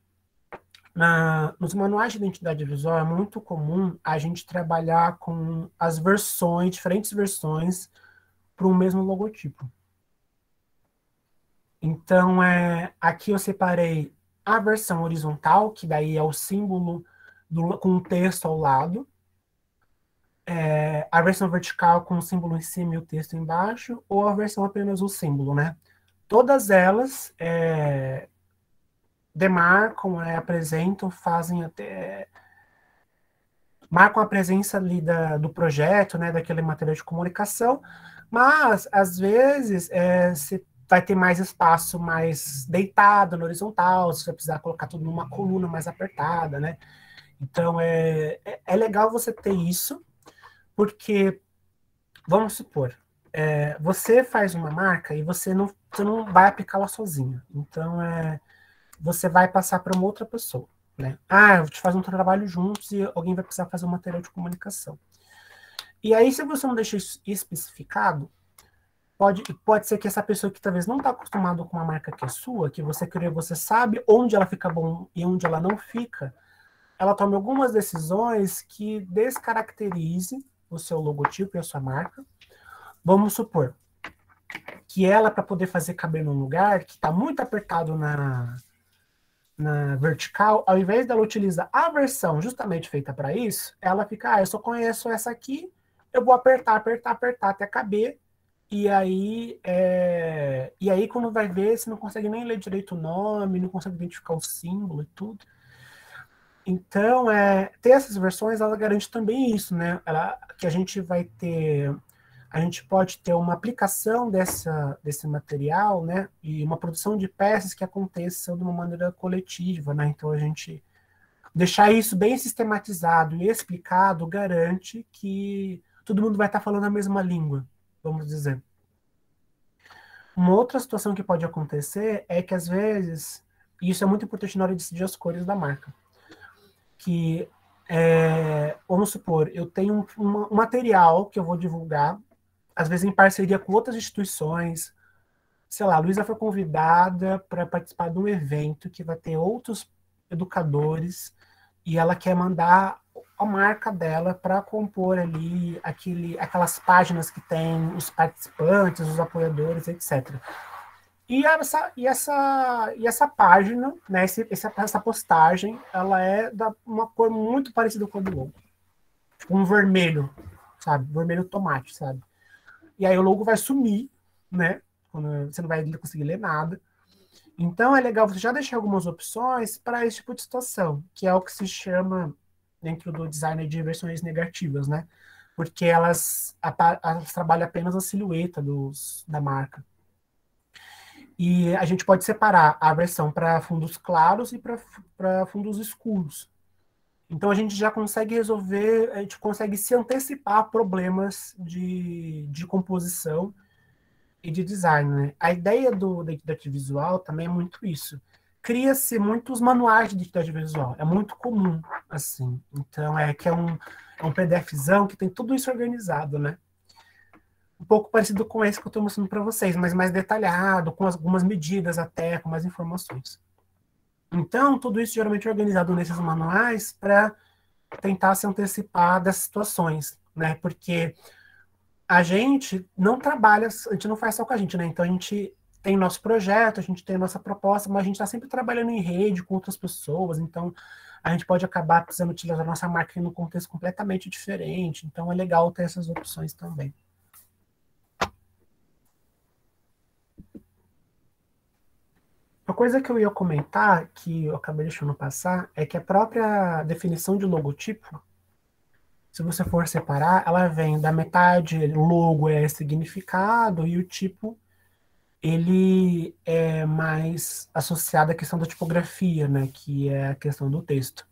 nos manuais de identidade visual é muito comum a gente trabalhar com as versões, diferentes versões para o mesmo logotipo. Então, aqui eu separei a versão horizontal, que daí é o símbolo com o texto ao lado. A versão vertical com o símbolo em cima e o texto embaixo, ou a versão apenas o símbolo, né? Todas elas demarcam, apresentam, fazem até... marcam a presença ali do projeto, né, daquele material de comunicação, mas, às vezes, você vai ter mais espaço mais deitado, no horizontal, você vai precisar colocar tudo numa coluna mais apertada, né? Então, é legal você ter isso, porque, vamos supor, você faz uma marca e você não vai aplicá-la sozinho. Então, você vai passar para uma outra pessoa, né? A gente faz um trabalho juntos e alguém vai precisar fazer um material de comunicação. E aí, se você não deixa isso especificado, pode ser que essa pessoa que talvez não está acostumada com uma marca que é sua, que você criou, você sabe onde ela fica bom e onde ela não fica, ela tome algumas decisões que descaracterize o seu logotipo e a sua marca. Vamos supor que ela, para poder fazer caber num lugar que está muito apertado na vertical, ao invés dela utilizar a versão justamente feita para isso, ela fica, eu só conheço essa aqui, eu vou apertar, apertar, apertar até caber, e aí quando vai ver, você não consegue nem ler direito o nome, não consegue identificar o símbolo e tudo. Então, ter essas versões, ela garante também isso, né? Que a gente pode ter uma aplicação desse material, né, e uma produção de peças que aconteça de uma maneira coletiva, né? Então, a gente deixar isso bem sistematizado e explicado garante que todo mundo vai estar falando a mesma língua, vamos dizer. Uma outra situação que pode acontecer é que, às vezes, e isso é muito importante na hora de decidir as cores da marca, que, vamos supor, eu tenho um material que eu vou divulgar, às vezes em parceria com outras instituições. Sei lá, a Luísa foi convidada para participar de um evento que vai ter outros educadores e ela quer mandar a marca dela para compor ali aquelas páginas que tem os participantes, os apoiadores, etc. E essa página, né, essa postagem, ela é da uma cor muito parecida com a do logo. Tipo um vermelho, sabe? Vermelho tomate, sabe? E aí o logo vai sumir, né? Quando você não vai conseguir ler nada. Então é legal você já deixar algumas opções para esse tipo de situação, que é o que se chama, dentro do design, de versões negativas, né? Porque elas trabalham apenas a silhueta da marca. E a gente pode separar a versão para fundos claros e para fundos escuros. Então a gente já consegue resolver, a gente consegue se antecipar a problemas de composição e de design, né? A ideia da identidade visual também é muito isso. Cria-se muitos manuais de identidade visual, é muito comum, assim. Então é um PDFzão que tem tudo isso organizado, né? Um pouco parecido com esse que eu estou mostrando para vocês, mas mais detalhado, com algumas medidas até, com mais informações. Então, tudo isso geralmente é organizado nesses manuais para tentar se antecipar das situações, né? Porque a gente não trabalha, a gente não faz só com a gente, né? Então, a gente tem nosso projeto, a gente tem nossa proposta, mas a gente está sempre trabalhando em rede com outras pessoas, então a gente pode acabar precisando utilizar a nossa marca em um contexto completamente diferente. Então, é legal ter essas opções também. Uma coisa que eu ia comentar, que eu acabei deixando passar, é que a própria definição de logotipo, se você for separar, ela vem da metade, logo é significado, e o tipo, ele é mais associado à questão da tipografia, né, que é a questão do texto.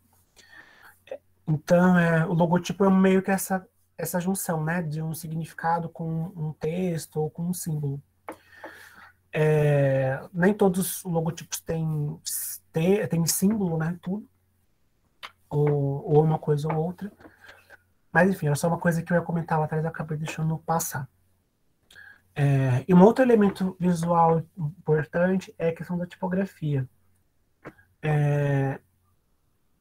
Então, o logotipo é meio que essa junção, né, de um significado com um texto ou com um símbolo. Nem todos os logotipos têm símbolo, né, tudo, ou uma coisa ou outra. Mas, enfim, era só uma coisa que eu ia comentar lá atrás e acabei deixando passar. E um outro elemento visual importante é a questão da tipografia. É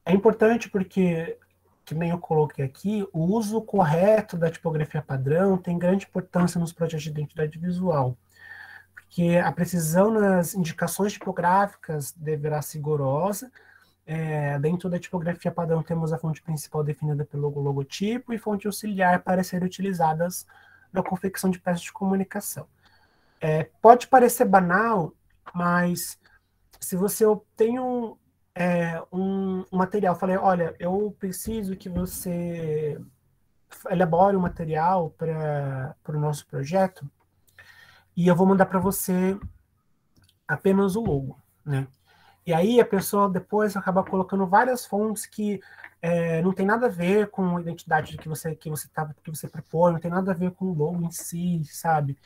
importante porque, que nem eu coloquei aqui, o uso correto da tipografia padrão tem grande importância nos projetos de identidade visual, porque a precisão nas indicações tipográficas deverá ser rigorosa. Dentro da tipografia padrão temos a fonte principal definida pelo logotipo e fonte auxiliar para serem utilizadas na confecção de peças de comunicação. Pode parecer banal, mas se você tem um material, falei, olha, eu preciso que você elabore um material para o nosso projeto e eu vou mandar para você apenas o logo, né? E aí a pessoa depois acaba colocando várias fontes que não tem nada a ver com a identidade que você propõe, não tem nada a ver com o logo em si, sabe?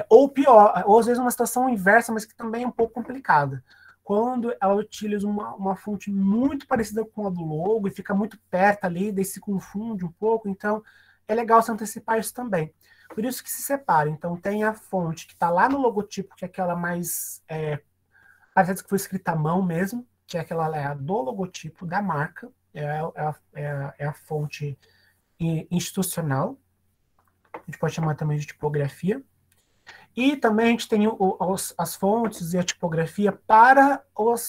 Ou pior, ou às vezes uma situação inversa, mas que também é um pouco complicada. Quando ela utiliza uma fonte muito parecida com a do logo e fica muito perto ali, daí se confunde um pouco, então é legal se antecipar isso também. Por isso que se separa. Então tem a fonte que está lá no logotipo, que é aquela mais às que foi escrita à mão mesmo, que é aquela do logotipo da marca, é a fonte institucional, a gente pode chamar também de tipografia. E também a gente tem as fontes e a tipografia para a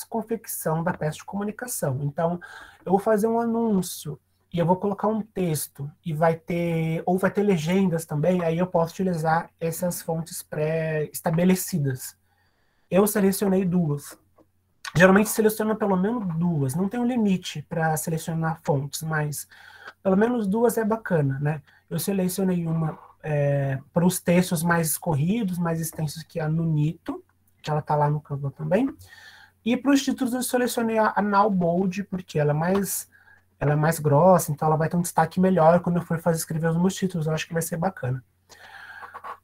confecção da peça de comunicação. Então, eu vou fazer um anúncio e eu vou colocar um texto e vai ter legendas também, aí eu posso utilizar essas fontes pré-estabelecidas. Eu selecionei 2. Geralmente seleciona pelo menos 2. Não tem um limite para selecionar fontes, mas pelo menos 2 é bacana, né? Eu selecionei uma para os textos mais escorridos, mais extensos, que é a Nunito, que ela está lá no Canva também. E para os títulos eu selecionei a Now Bold, porque ela é mais grossa, então ela vai ter um destaque melhor quando eu for escrever os meus títulos. Eu acho que vai ser bacana.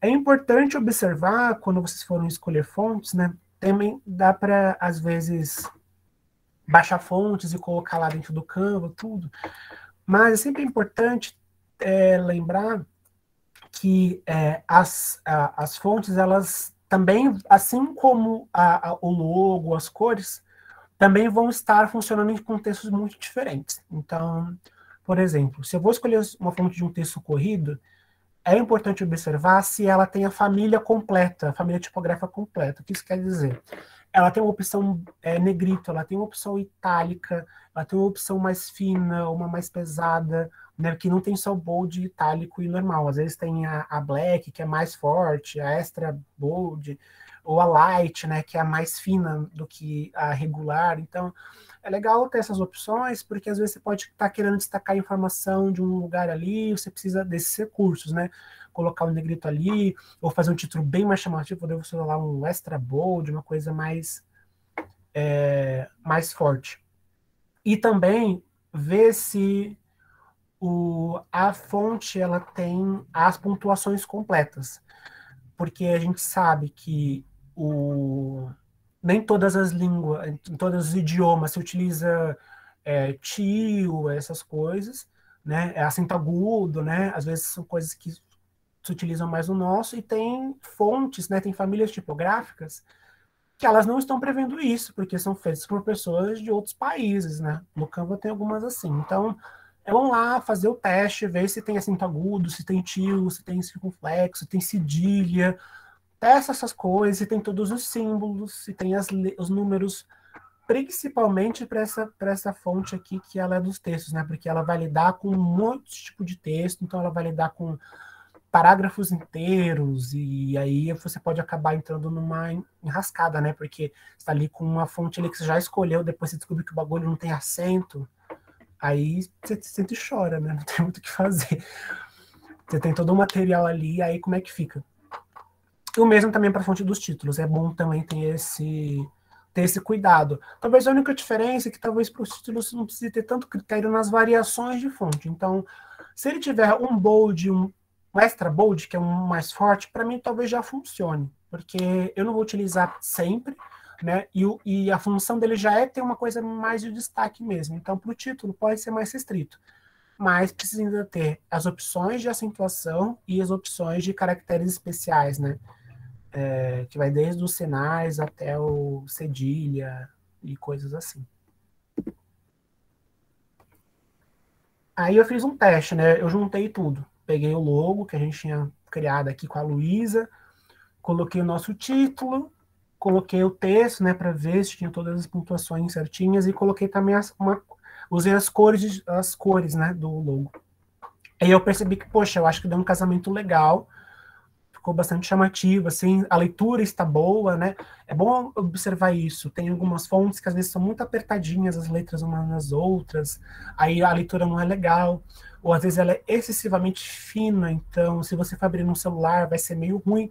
É importante observar, quando vocês forem escolher fontes, né? Também dá para, às vezes, baixar fontes e colocar lá dentro do Canva, tudo. Mas é sempre importante lembrar que as fontes, elas também, assim como o logo, as cores, também vão estar funcionando em contextos muito diferentes. Então, Por exemplo, se eu vou escolher uma fonte de um texto corrido, é importante observar se ela tem a família completa, a família tipográfica completa. O que isso quer dizer? Ela tem uma opção negrito, ela tem uma opção itálica, ela tem uma opção mais fina, uma mais pesada, né, que não tem só o bold, itálico e normal. Às vezes tem a black, que é mais forte, a extra bold, ou a light, né, que é a mais fina do que a regular. Então, é legal ter essas opções, porque às vezes você pode estar querendo destacar a informação de um lugar ali, você precisa desses recursos, né? Colocar um negrito ali, ou fazer um título bem mais chamativo, poder você lá um extra bold, uma coisa mais forte. E também ver se a fonte ela tem as pontuações completas, porque a gente sabe que nem todas as línguas, em todos os idiomas se utiliza tio, essas coisas, né? Acento agudo, né? Às vezes são coisas que se utilizam mais no nosso, e tem fontes, né? Tem famílias tipográficas que elas não estão prevendo isso, porque são feitas por pessoas de outros países, né? No Canva tem algumas assim. Então, vamos lá fazer o teste, ver se tem acento agudo, se tem tio, se tem circunflexo, se tem cedilha, testa essas coisas, se tem todos os símbolos, se tem os números, principalmente para essa fonte aqui, que ela é dos textos, né? Porque ela vai lidar com muitos tipos de texto, então ela vai lidar com parágrafos inteiros, e aí você pode acabar entrando numa enrascada, né? Porque você tá ali com uma fonte ali que você já escolheu, depois você descobre que o bagulho não tem acento, aí você sente e chora, né? Não tem muito o que fazer. Você tem todo o material ali, aí como é que fica? E o mesmo também para a fonte dos títulos. É bom também ter esse cuidado. Talvez a única diferença é que talvez para os títulos você não precise ter tanto critério nas variações de fonte. Então, se ele tiver um bold, um extra bold, que é um mais forte, para mim talvez já funcione, porque eu não vou utilizar sempre, né? E a função dele já é ter uma coisa mais de destaque mesmo. Então, para o título pode ser mais restrito, mas precisa ainda ter as opções de acentuação e as opções de caracteres especiais, né? Que vai desde os sinais até o cedilha e coisas assim. Aí eu fiz um teste, né? Eu juntei tudo. Peguei o logo que a gente tinha criado aqui com a Luísa, coloquei o nosso título, coloquei o texto, né, para ver se tinha todas as pontuações certinhas, e coloquei também usei as cores, né, do logo. Aí eu percebi que, poxa, eu acho que deu um casamento legal, ficou bastante chamativo, assim, a leitura está boa, né? É bom observar isso. Tem algumas fontes que às vezes são muito apertadinhas, as letras umas nas outras, aí a leitura não é legal, ou às vezes ela é excessivamente fina, então se você for abrir no celular vai ser meio ruim.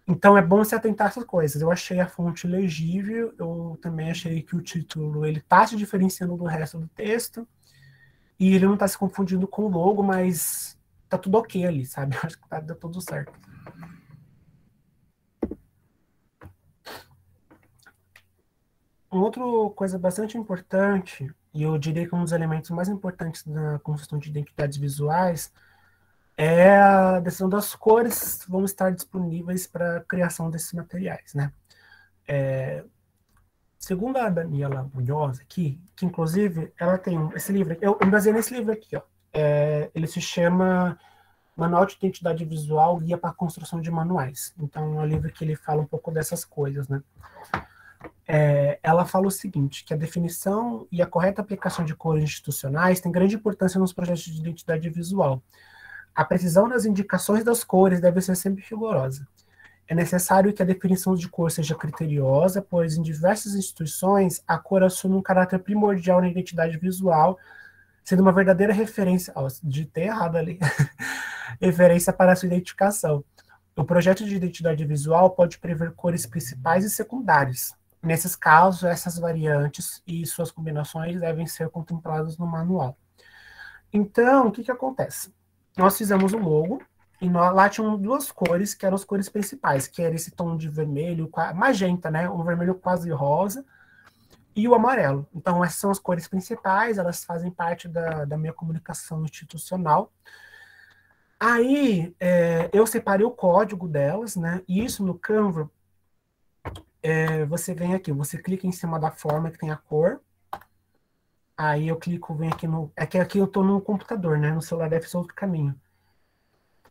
Então é bom se atentar a essas coisas. Eu achei a fonte legível, eu também achei que o título ele está se diferenciando do resto do texto, e ele não está se confundindo com o logo, mas tá tudo ok ali, sabe? Eu acho que deu tudo certo. Uma outra coisa bastante importante, e eu diria que um dos elementos mais importantes na construção de identidades visuais, é a decisão das cores que vão estar disponíveis para a criação desses materiais, né? Segundo a Daniela Munhoz aqui, que inclusive ela tem esse livro, eu me baseei nesse livro aqui, ó. Ele se chama Manual de Identidade Visual, Guia para a Construção de Manuais. Então, é um livro que ele fala um pouco dessas coisas, né? Ela fala o seguinte, que a definição e a correta aplicação de cores institucionais tem grande importância nos projetos de identidade visual. A precisão nas indicações das cores deve ser sempre rigorosa. É necessário que a definição de cor seja criteriosa, pois em diversas instituições a cor assume um caráter primordial na identidade visual, sendo uma verdadeira referência, digitei errado ali, referência para a sua identificação. O projeto de identidade visual pode prever cores principais e secundárias. Nesses casos, essas variantes e suas combinações devem ser contempladas no manual. Então, o que acontece? Nós fizemos o logo, e lá tinham duas cores, que eram as cores principais, que era esse tom de vermelho, magenta, né? Um vermelho quase rosa, e o amarelo. Então, essas são as cores principais, elas fazem parte da minha comunicação institucional. Aí, eu separei o código delas, né? E isso no Canva, você vem aqui, você clica em cima da forma que tem a cor, Aí eu clico, venho aqui no... É que aqui eu estou no computador, né? No celular deve ser outro caminho.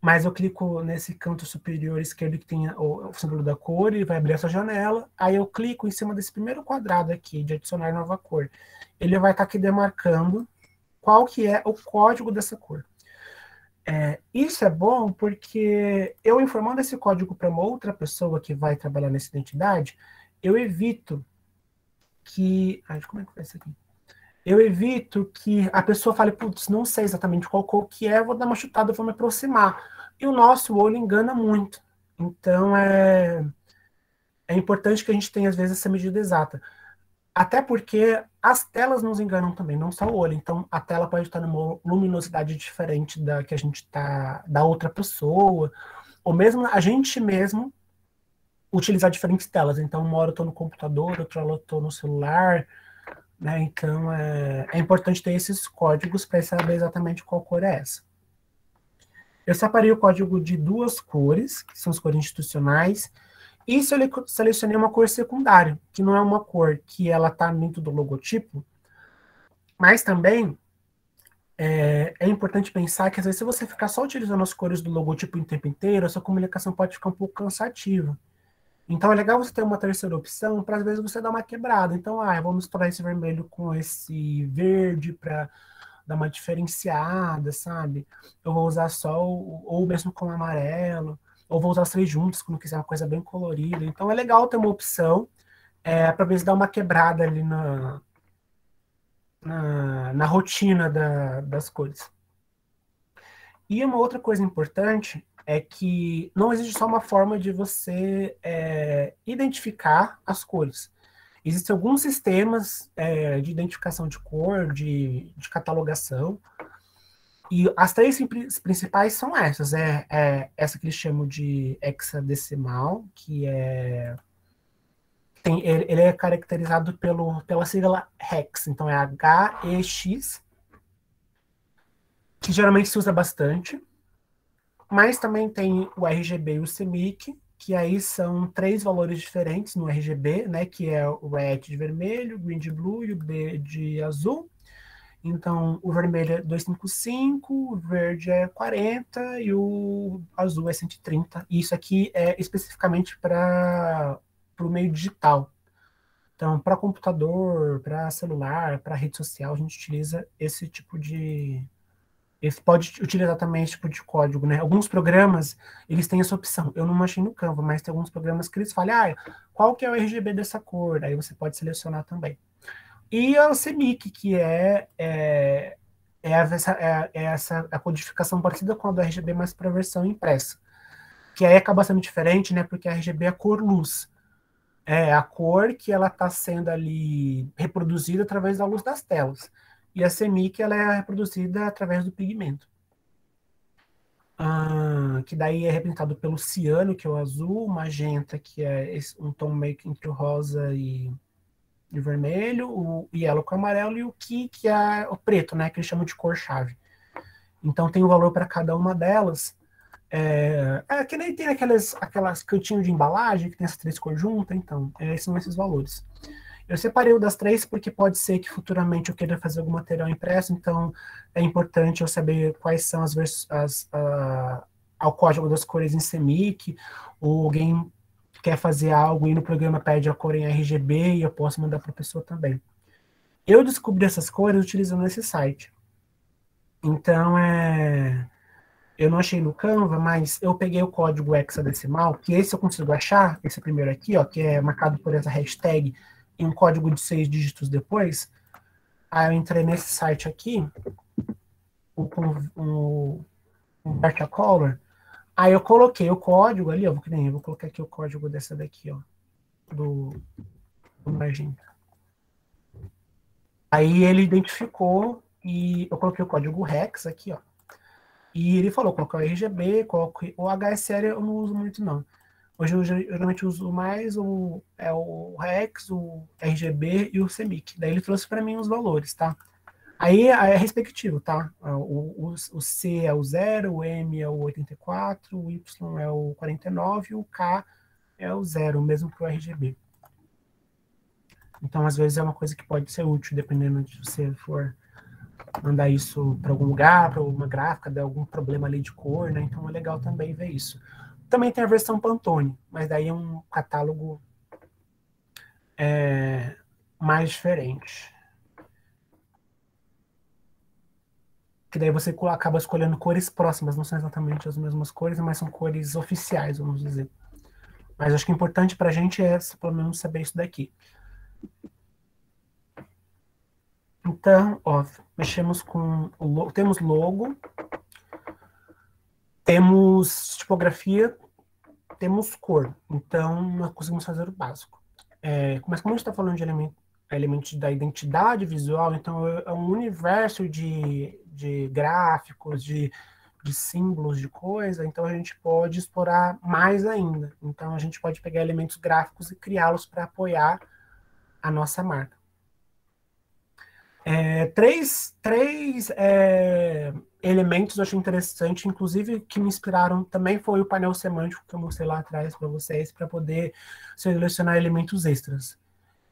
Mas eu clico nesse canto superior esquerdo que tem o símbolo da cor, e vai abrir essa janela. Aí eu clico em cima desse primeiro quadrado aqui, de adicionar nova cor. Ele vai estar aqui demarcando qual que é o código dessa cor. Isso é bom porque eu informando esse código para uma outra pessoa que vai trabalhar nessa identidade, eu evito que... Ai, como é que vai isso aqui? Eu evito que a pessoa fale, putz, não sei exatamente qual cor que é, vou dar uma chutada, vou me aproximar. E o nosso olho engana muito. Então, é importante que a gente tenha, às vezes, essa medida exata. Até porque as telas nos enganam também, não só o olho. Então, a tela pode estar numa luminosidade diferente da que a gente está, da outra pessoa, ou mesmo a gente mesmo utilizar diferentes telas. Então, uma hora eu estou no computador, outra hora eu estou no celular, né? Então, é importante ter esses códigos para saber exatamente qual cor é essa. Eu separei o código de duas cores, que são as cores institucionais, e selecionei uma cor secundária, que não é uma cor que ela está dentro do logotipo, mas também é importante pensar que, às vezes, se você ficar só utilizando as cores do logotipo o tempo inteiro, a sua comunicação pode ficar um pouco cansativa. Então, é legal você ter uma terceira opção para, às vezes, você dar uma quebrada. Então, eu vou misturar esse vermelho com esse verde para dar uma diferenciada, sabe? Eu vou usar só, ou mesmo com amarelo, ou vou usar os três juntos, quando quiser uma coisa bem colorida. Então, é legal ter uma opção para, às vezes, dar uma quebrada ali na rotina das cores. E uma outra coisa importante é que não existe só uma forma de você identificar as cores. Existem alguns sistemas de identificação de cor, de catalogação, e as três principais são essas. Essa que eles chamam de hexadecimal, que ele é caracterizado pela sigla hex, então é HEX, que geralmente se usa bastante. Mas também tem o RGB e o CMYK, que aí são três valores diferentes no RGB, né? Que é o red de vermelho, o green de blue e o B de azul. Então, o vermelho é 255, o verde é 40 e o azul é 130. E isso aqui é especificamente para o meio digital. Então, para computador, para celular, para rede social, a gente utiliza esse tipo de... Esse pode utilizar também esse tipo de código, né? Alguns programas, eles têm essa opção. Eu não achei no Canva, mas tem alguns programas que eles falam, qual que é o RGB dessa cor? Aí você pode selecionar também. E a CMYK, que a codificação parecida com a do RGB, mas para a versão impressa. Que aí acaba sendo diferente, né? Porque a RGB é a cor luz. É a cor que ela está sendo ali reproduzida através da luz das telas. E a CMYK, ela é reproduzida através do pigmento. Que daí é representado pelo ciano, que é o azul, magenta, que é um tom meio que entre o rosa e vermelho, o yellow com o amarelo, e o que é o preto, né, que eles chamam de cor-chave. Então tem um valor para cada uma delas. Que nem tem aquelas cantinhos de embalagem, que tem essas três cores juntas, então, são esses valores. Eu separei o das três porque pode ser que futuramente eu queira fazer algum material impresso, então é importante eu saber quais são o código das cores em CMYK, ou alguém quer fazer algo e no programa pede a cor em RGB e eu posso mandar para a pessoa também. Eu descobri essas cores utilizando esse site. Então, eu não achei no Canva, mas eu peguei o código hexadecimal, que esse eu consigo achar, esse primeiro aqui, ó, que é marcado por essa hashtag, e um código de 6 dígitos depois. Aí eu entrei nesse site aqui, o Color. Aí eu coloquei o código ali, ó, vou colocar aqui o código dessa daqui, ó, do magenta. Aí ele identificou e eu coloquei o código hex aqui, ó. E ele falou, colocar o RGB, o HSL eu não uso muito, não. Hoje eu geralmente uso mais o Hex, o RGB e o CMYK. Daí ele trouxe para mim os valores, tá? Aí é respectivo, tá? O C é o 0, o M é o 84, o Y é o 49 e o K é o 0, mesmo que o RGB. Então, às vezes, é uma coisa que pode ser útil, dependendo de se você for mandar isso para algum lugar, para alguma gráfica, der algum problema ali de cor, né? Então, é legal também ver isso. Também tem a versão Pantone, mas daí é um catálogo mais diferente. Que daí você acaba escolhendo cores próximas, não são exatamente as mesmas cores, mas são cores oficiais, vamos dizer. Mas acho que o importante para a gente é, pelo menos, saber isso daqui. Então, ó, mexemos com o logo, temos logo, temos tipografia, temos cor. Então, nós conseguimos fazer o básico. Mas como a gente está falando de elementos da identidade visual, então é um universo de gráficos, de símbolos, de coisa, então a gente pode explorar mais ainda. Então, a gente pode pegar elementos gráficos e criá-los para apoiar a nossa marca. Três elementos eu achei interessante, inclusive que me inspiraram também foi o painel semântico que eu mostrei lá atrás para vocês, para poder selecionar elementos extras.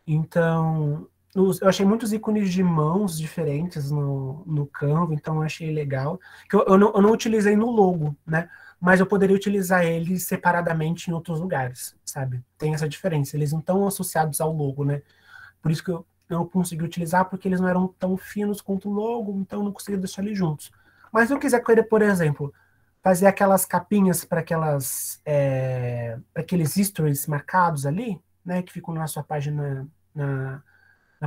Então, eu achei muitos ícones de mãos diferentes no Canva, então eu achei legal. Que eu não utilizei no logo, né? Mas eu poderia utilizar eles separadamente em outros lugares, sabe? Tem essa diferença, eles não estão associados ao logo, né? Por isso que eu não consegui utilizar, porque eles não eram tão finos quanto o logo, então eu não consegui deixar eles juntos. Mas se eu quiser querer, por exemplo, fazer aquelas capinhas para aqueles stories marcados ali, né, que ficam na sua página, na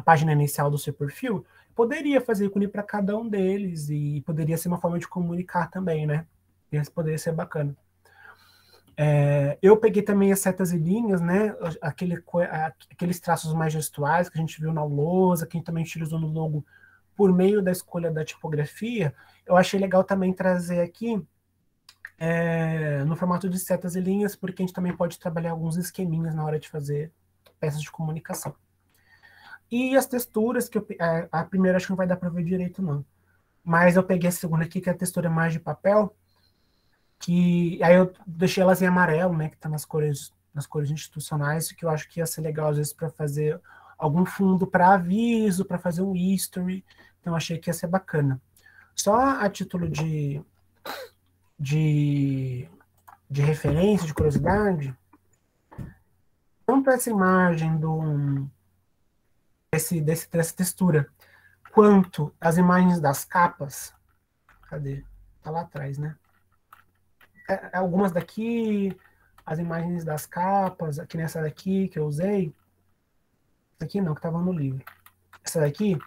página inicial do seu perfil, poderia fazer ícone para cada um deles e poderia ser uma forma de comunicar também, né? Isso poderia ser bacana. Eu peguei também as setas e linhas, né? Aqueles traços mais gestuais que a gente viu na lousa, que a gente também utilizou no logo por meio da escolha da tipografia. Eu achei legal também trazer aqui no formato de setas e linhas, porque a gente também pode trabalhar alguns esqueminhas na hora de fazer peças de comunicação. E as texturas, a primeira acho que não vai dar para ver direito, não. Mas eu peguei a segunda aqui, que é a textura mais de papel, que aí eu deixei elas em amarelo, né, que tá nas cores institucionais, que eu acho que ia ser legal às vezes para fazer algum fundo para aviso, para fazer um history, então achei que ia ser bacana. Só a título de referência, de curiosidade, tanto essa imagem dessa textura, quanto as imagens das capas, cadê? Tá lá atrás, né? Algumas daqui, as imagens das capas, aqui nessa daqui que eu usei, essa aqui não, que estava no livro. Essa daqui,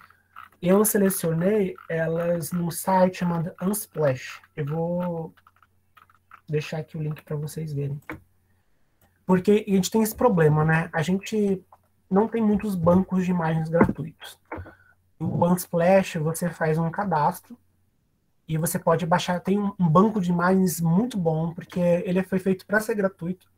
eu selecionei elas num site chamado Unsplash. Eu vou deixar aqui o link para vocês verem. Porque a gente tem esse problema, né? A gente não tem muitos bancos de imagens gratuitos. O Unsplash, você faz um cadastro e você pode baixar, tem um banco de imagens muito bom, porque ele foi feito para ser gratuito.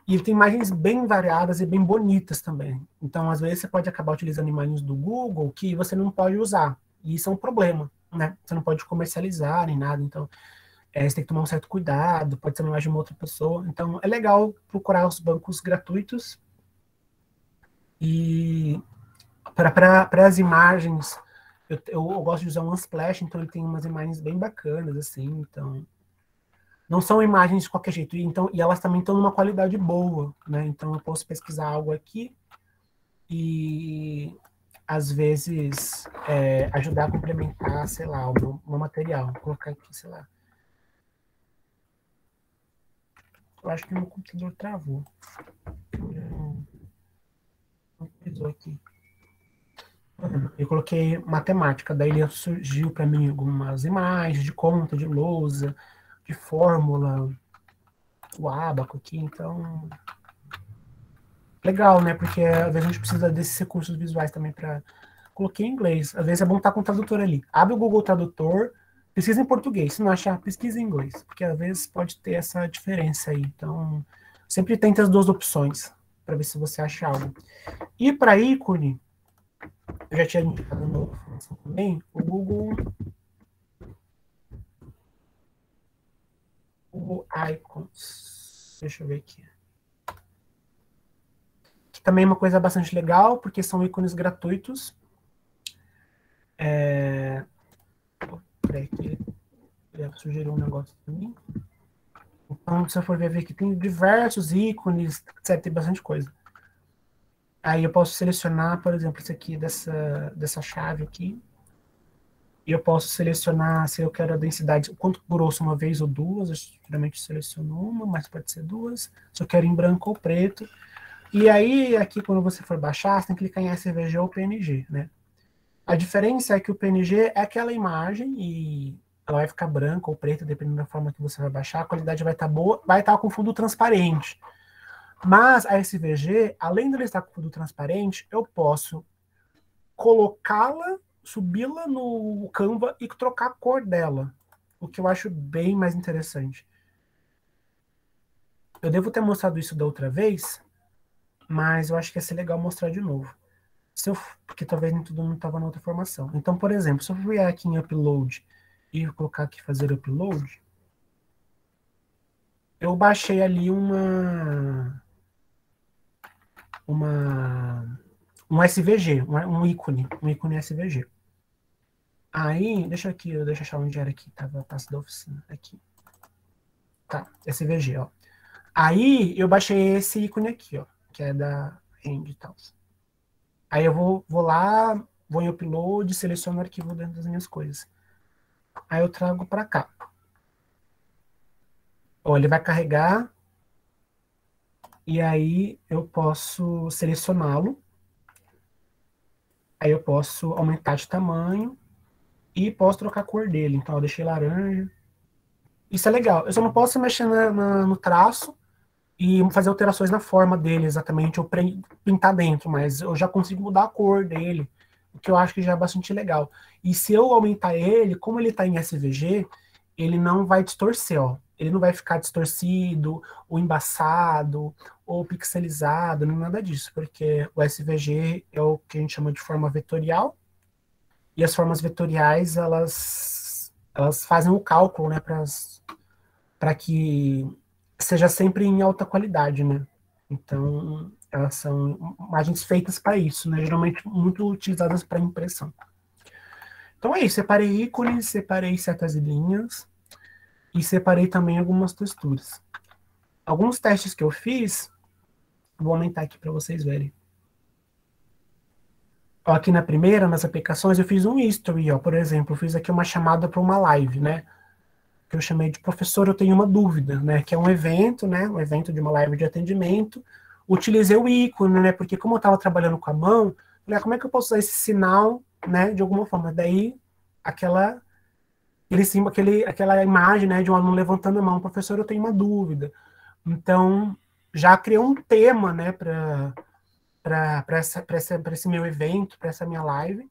E ele tem imagens bem variadas e bem bonitas também. Então, às vezes, você pode acabar utilizando imagens do Google que você não pode usar. E isso é um problema, né? Você não pode comercializar nem nada. Então, você tem que tomar um certo cuidado, pode ser uma imagem de uma outra pessoa. Então, é legal procurar os bancos gratuitos. E para as imagens, eu gosto de usar um Unsplash, então ele tem umas imagens bem bacanas, assim, então não são imagens de qualquer jeito, e elas também estão numa qualidade boa, né? Então eu posso pesquisar algo aqui e às vezes ajudar a complementar, sei lá, o meu material. Vou colocar aqui, sei lá. Eu acho que o meu computador travou. Não pesou aqui. Eu coloquei matemática, daí ele surgiu para mim algumas imagens de conta, de lousa, de fórmula, o ábaco aqui, então legal, né? Porque às vezes a gente precisa desses recursos visuais também para coloquei em inglês. Às vezes é bom estar com o tradutor ali. Abre o Google Tradutor, pesquisa em português. Se não achar, pesquisa em inglês, porque às vezes pode ter essa diferença aí. Então, sempre tenta as duas opções para ver se você acha algo. E para ícone, eu já tinha indicado no também, o Google Icons. Deixa eu ver aqui. também é uma coisa bastante legal, porque são ícones gratuitos. Peraí, que ele sugeriu um negócio para mim. Então, se eu for ver aqui, tem diversos ícones, etc. Tem bastante coisa. Aí eu posso selecionar, por exemplo, esse aqui, dessa chave aqui. E eu posso selecionar se eu quero a densidade, quanto grosso, uma vez ou duas. Eu geralmente seleciono uma, mas pode ser duas. Se eu quero em branco ou preto. E aí, aqui, quando você for baixar, você tem que clicar em SVG ou PNG, né? A diferença é que o PNG é aquela imagem e ela vai ficar branca ou preta, dependendo da forma que você vai baixar. A qualidade vai estar boa, vai estar com fundo transparente. Mas a SVG, além de ela estar com fundo transparente, eu posso colocá-la, subi-la no Canva e trocar a cor dela. O que eu acho bem mais interessante. Eu devo ter mostrado isso da outra vez, mas eu acho que ia ser legal mostrar de novo. Porque talvez nem todo mundo estava na outra formação. Então, por exemplo, se eu vier aqui em Upload e colocar aqui fazer Upload, eu baixei ali um SVG, um ícone SVG. Aí, deixa eu achar onde era aqui, tava a pasta da oficina, aqui. Tá, SVG, ó. Aí, eu baixei esse ícone aqui, ó, que é da End e tal. Aí eu vou lá, vou em Upload, seleciono o arquivo dentro das minhas coisas. Aí eu trago para cá. Ó, ele vai carregar. E aí eu posso selecioná-lo. Aí eu posso aumentar de tamanho. E posso trocar a cor dele. Então eu deixei laranja. Isso é legal. Eu só não posso mexer no traço e fazer alterações na forma dele exatamente, ou pintar dentro, mas eu já consigo mudar a cor dele, o que eu acho que já é bastante legal. E se eu aumentar ele, como ele está em SVG, ele não vai distorcer, ó. Ele não vai ficar distorcido, ou embaçado, ou pixelizado, nem nada disso, porque o SVG é o que a gente chama de forma vetorial, e as formas vetoriais, elas fazem o cálculo, né, para que seja sempre em alta qualidade, né? Então, elas são imagens feitas para isso, né? Geralmente muito utilizadas para impressão. Então é isso, separei ícones, separei certas linhas e separei também algumas texturas. Alguns testes que eu fiz, vou aumentar aqui para vocês verem. Ó, aqui na primeira, nas aplicações, eu fiz um history, ó, por exemplo, eu fiz aqui uma chamada para uma live, né? Que eu chamei de professor, eu tenho uma dúvida, né? Que é um evento, né? Um evento de uma live de atendimento. Utilizei o ícone, né? Porque como eu estava trabalhando com a mão, falei, como é que eu posso usar esse sinal, né? De alguma forma. Daí, aquela imagem, né? De um aluno levantando a mão, professor, eu tenho uma dúvida. Então, já criei um tema, né? Para esse meu evento, para essa minha live.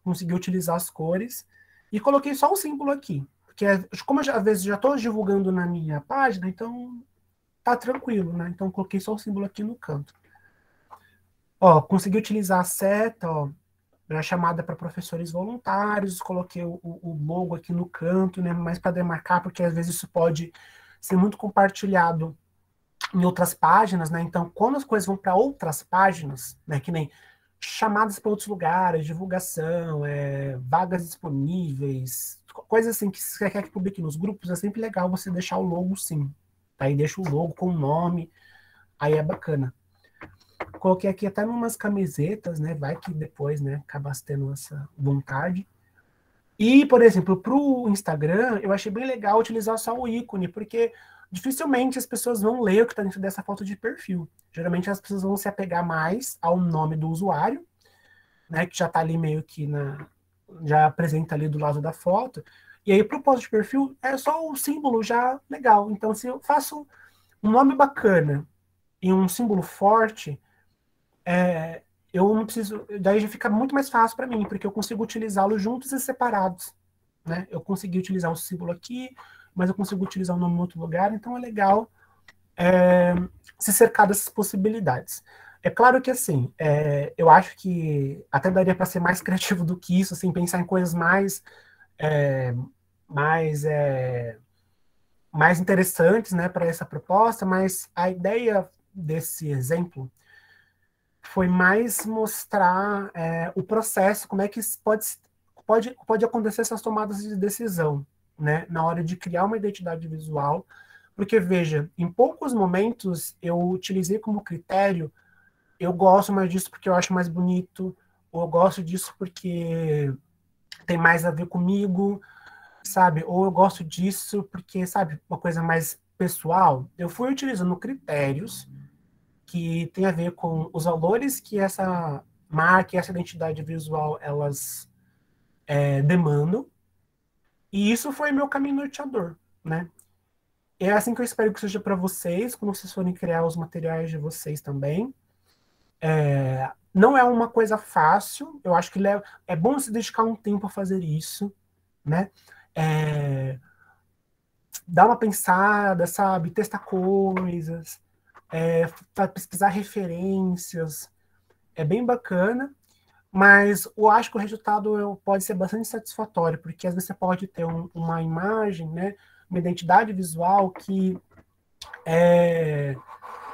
Consegui utilizar as cores e coloquei só um símbolo aqui. Porque como às vezes já estou divulgando na minha página, então tá tranquilo, né? Então coloquei só o símbolo aqui no canto. Ó, consegui utilizar a seta, ó, a chamada para professores voluntários, coloquei o logo aqui no canto, né? Mais para demarcar, porque às vezes isso pode ser muito compartilhado em outras páginas, né? Então, quando as coisas vão para outras páginas, né? Que nem chamadas para outros lugares, divulgação, vagas disponíveis, coisas assim que você quer que publique nos grupos, é sempre legal você deixar o logo sim. Aí deixa o logo com o nome, aí é bacana. Coloquei aqui até umas camisetas, né? Vai que depois, né, acaba tendo essa vontade. E, por exemplo, para o Instagram, eu achei bem legal utilizar só o ícone, porque dificilmente as pessoas vão ler o que está dentro dessa foto de perfil. Geralmente as pessoas vão se apegar mais ao nome do usuário, né, que já está ali meio que já apresenta ali do lado da foto. E aí, para o post de perfil, é só o símbolo já legal. Então, se eu faço um nome bacana e um símbolo forte, eu não preciso. Daí já fica muito mais fácil para mim, porque eu consigo utilizá-los juntos e separados. Né? Eu consegui utilizar o símbolo aqui, mas eu consigo utilizar o nome em outro lugar, então é legal se cercar dessas possibilidades. É claro que, assim, eu acho que até daria para ser mais criativo do que isso, assim, pensar em coisas mais interessantes, né, para essa proposta, mas a ideia desse exemplo foi mais mostrar o processo, como é que pode acontecer essas tomadas de decisão, né, na hora de criar uma identidade visual, porque, veja, em poucos momentos eu utilizei como critério, eu gosto mais disso porque eu acho mais bonito, ou eu gosto disso porque tem mais a ver comigo, sabe? Ou eu gosto disso porque, sabe, uma coisa mais pessoal. Eu fui utilizando critérios que tem a ver com os valores que essa marca e essa identidade visual elas demandam, e isso foi meu caminho norteador, né? É assim que eu espero que seja para vocês, quando vocês forem criar os materiais de vocês também. Não é uma coisa fácil, eu acho que é bom se dedicar um tempo a fazer isso, né? É, dar uma pensada, sabe? Testar coisas, pesquisar referências, é bem bacana, mas eu acho que o resultado pode ser bastante satisfatório, porque às vezes você pode ter uma imagem, né? Uma identidade visual que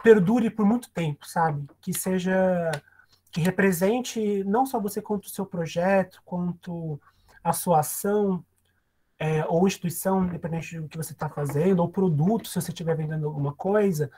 perdure por muito tempo, sabe? Que represente não só você quanto o seu projeto, quanto a sua ação, ou instituição, independente do que você está fazendo, ou produto, se você estiver vendendo alguma coisa,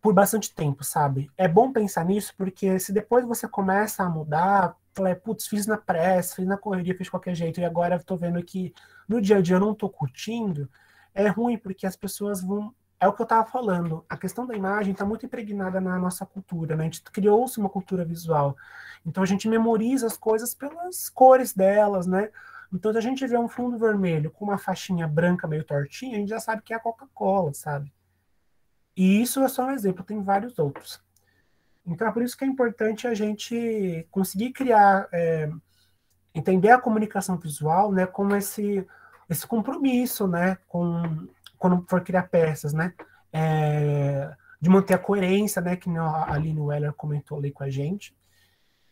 por bastante tempo, sabe? É bom pensar nisso, porque se depois você começa a mudar, fala, putz, fiz na pressa, fiz na correria, fiz de qualquer jeito, e agora estou vendo que no dia a dia eu não estou curtindo, é ruim, porque as pessoas vão. É o que eu estava falando, a questão da imagem está muito impregnada na nossa cultura, né? A gente criou-se uma cultura visual. Então a gente memoriza as coisas pelas cores delas, né? Então, se a gente vê um fundo vermelho com uma faixinha branca meio tortinha, a gente já sabe que é a Coca-Cola, sabe? E isso é só um exemplo, tem vários outros. Então, é por isso que é importante a gente conseguir criar, entender a comunicação visual, né, como esse compromisso, né, quando for criar peças, né, de manter a coerência, né, que a Aline Weller comentou ali com a gente.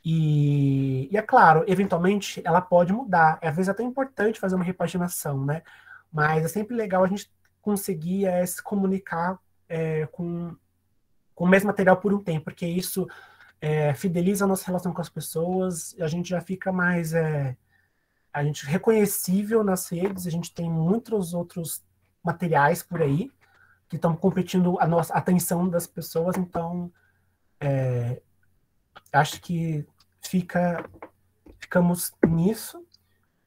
E é claro, eventualmente ela pode mudar. Às vezes é até importante fazer uma repaginação, né? Mas é sempre legal a gente conseguir se comunicar com o mesmo material por um tempo, porque isso fideliza a nossa relação com as pessoas, a gente já fica mais a gente reconhecível nas redes, a gente tem muitos outros materiais por aí que estão competindo a nossa atenção das pessoas, então acho que ficamos nisso.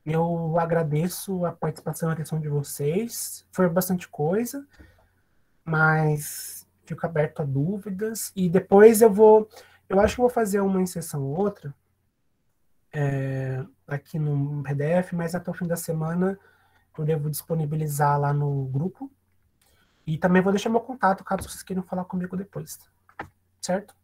Eu agradeço a participação e a atenção de vocês. Foi bastante coisa, mas fico aberto a dúvidas. E depois eu acho que vou fazer uma inserção ou outra aqui no PDF, mas até o fim da semana eu devo disponibilizar lá no grupo. E também vou deixar meu contato, caso vocês queiram falar comigo depois. Certo?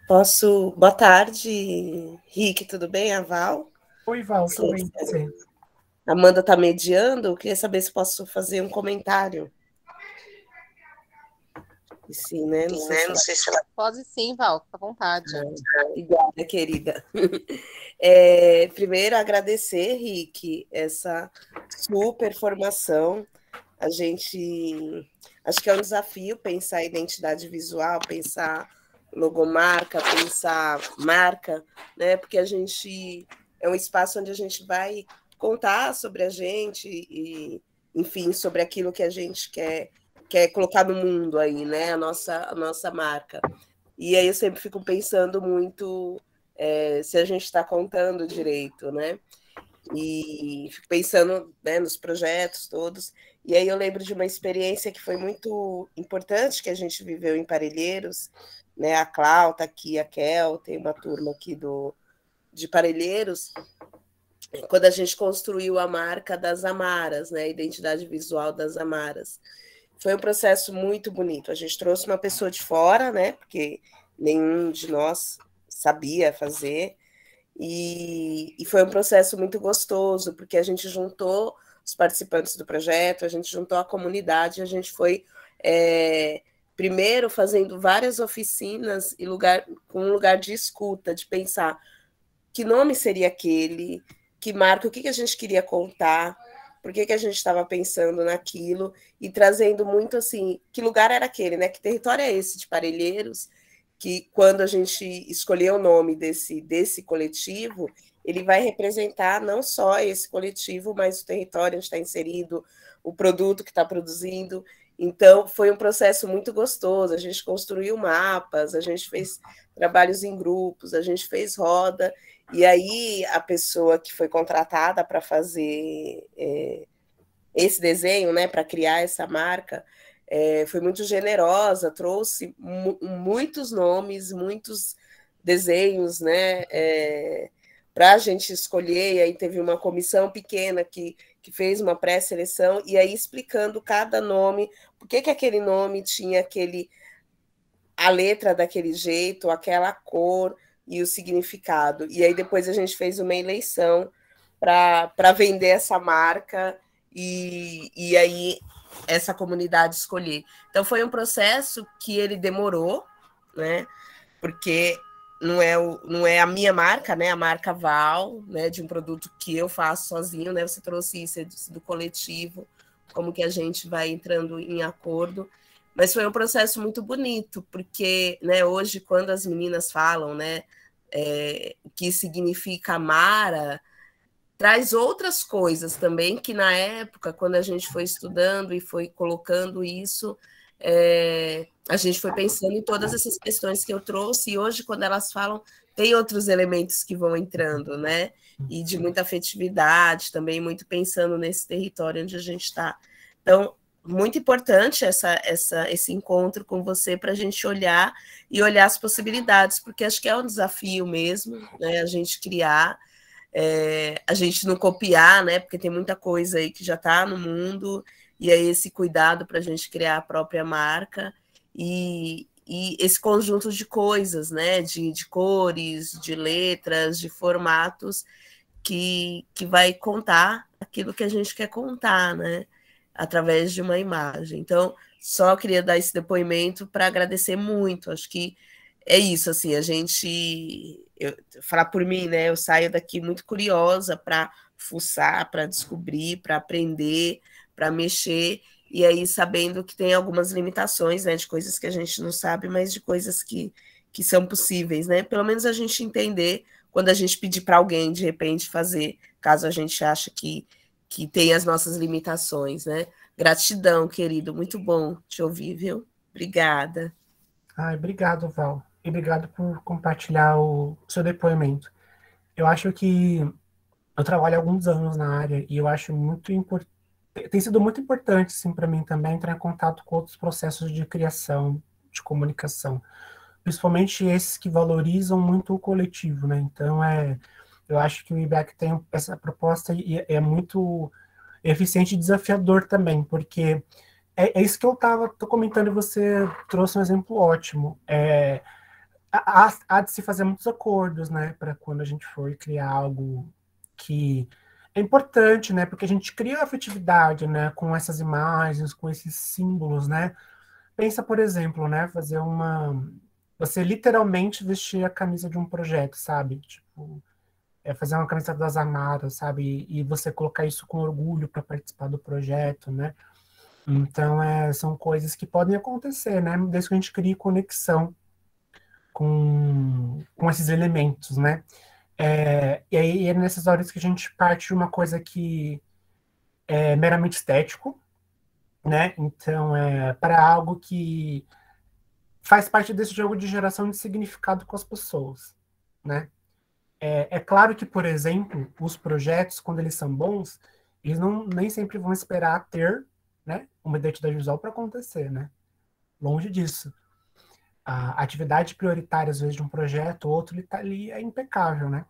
Posso? Boa tarde, Rick, tudo bem? A Val? Oi, Val, tudo bem? Sim. Amanda está mediando, eu queria saber se posso fazer um comentário. Sim, né? Não sei se ela... Pode sim, Val, fica à vontade. Obrigada, querida. Primeiro, agradecer, Rick, essa super formação. A gente... Acho que é um desafio pensar identidade visual, pensar logomarca, pensar marca, né? Porque a gente... É um espaço onde a gente vai contar sobre a gente e, enfim, sobre aquilo que a gente quer colocar no mundo aí, né? A nossa marca. E aí eu sempre fico pensando muito se a gente está contando direito, né? E fico pensando, né, nos projetos todos. E aí eu lembro de uma experiência que foi muito importante que a gente viveu em Parelheiros, né? A Clau está aqui, a Kel, tem uma turma aqui de Parelheiros. quando a gente construiu a marca das Amaras, né, a identidade visual das Amaras. Foi um processo muito bonito. A gente trouxe uma pessoa de fora, né, porque nenhum de nós sabia fazer, e foi um processo muito gostoso, porque a gente juntou os participantes do projeto, a gente juntou a comunidade, a gente foi primeiro fazendo várias oficinas e com um lugar de escuta, de pensar que nome seria aquele, que marca, o que a gente queria contar, por que a gente estava pensando naquilo, e trazendo muito assim, que lugar era aquele, né? Que território é esse de Parelheiros, que quando a gente escolher o nome desse coletivo, ele vai representar não só esse coletivo, mas o território onde está inserido, o produto que está produzindo. Então, foi um processo muito gostoso. A gente construiu mapas, a gente fez trabalhos em grupos, a gente fez roda, e aí a pessoa que foi contratada para fazer esse desenho, né, para criar essa marca, foi muito generosa, trouxe muitos nomes, muitos desenhos, né, para a gente escolher, e aí teve uma comissão pequena que fez uma pré-seleção, e aí explicando cada nome, por que aquele nome tinha a letra daquele jeito, aquela cor e o significado. E aí depois a gente fez uma eleição para vender essa marca e aí essa comunidade escolher. Então foi um processo que ele demorou, né? Porque não é a minha marca, né? A marca Val, né? De um produto que eu faço sozinho, né? Você trouxe isso do coletivo, como que a gente vai entrando em acordo. Mas foi um processo muito bonito, porque, né, hoje, quando as meninas falam, né, o que significa Mara, traz outras coisas também, que na época, quando a gente foi estudando e foi colocando isso, a gente foi pensando em todas essas questões que eu trouxe, e hoje, quando elas falam, tem outros elementos que vão entrando, né? E de muita afetividade também, muito pensando nesse território onde a gente está. Então, muito importante esse encontro com você para a gente olhar as possibilidades, porque acho que é um desafio mesmo, né? A gente criar, a gente não copiar, né? Porque tem muita coisa aí que já está no mundo, e aí esse cuidado para a gente criar a própria marca e esse conjunto de coisas, né? De cores, de letras, de formatos que vai contar aquilo que a gente quer contar, né? Através de uma imagem. Então, só queria dar esse depoimento para agradecer muito. Acho que é isso, assim, falar por mim, né? Eu saio daqui muito curiosa para fuçar, para descobrir, para aprender, para mexer, e aí sabendo que tem algumas limitações, né? De coisas que a gente não sabe, mas de coisas que são possíveis, né? Pelo menos a gente entender quando a gente pedir para alguém, de repente, fazer, caso a gente ache que tem as nossas limitações, né? Gratidão, querido, muito bom te ouvir, viu? Obrigada. Obrigado, Val. E obrigado por compartilhar o seu depoimento. Eu acho que eu trabalho há alguns anos na área e eu acho muito importante, tem sido muito importante, sim, para mim também entrar em contato com outros processos de criação, de comunicação, principalmente esses que valorizam muito o coletivo, né? Então, eu acho que o IBEC tem essa proposta e é muito eficiente e desafiador também, porque é isso que eu tô comentando e você trouxe um exemplo ótimo. Há de se fazer muitos acordos, né, para quando a gente for criar algo que é importante, né, porque a gente cria afetividade, né, com essas imagens, com esses símbolos, né. Pensa, por exemplo, né, você literalmente vestir a camisa de um projeto, sabe? Tipo, fazer uma camiseta das Amaras, sabe? E você colocar isso com orgulho para participar do projeto, né? Então, são coisas que podem acontecer, né? Desde que a gente crie conexão com esses elementos, né? E aí é nessas horas que a gente parte de uma coisa que é meramente estético, né? Então, para algo que faz parte desse jogo de geração de significado com as pessoas, né? É claro que, por exemplo, os projetos, quando eles são bons, eles nem sempre vão esperar ter, né, uma identidade visual para acontecer, né? Longe disso. A atividade prioritária, às vezes, de um projeto, outro, ele tá ali, é impecável, né?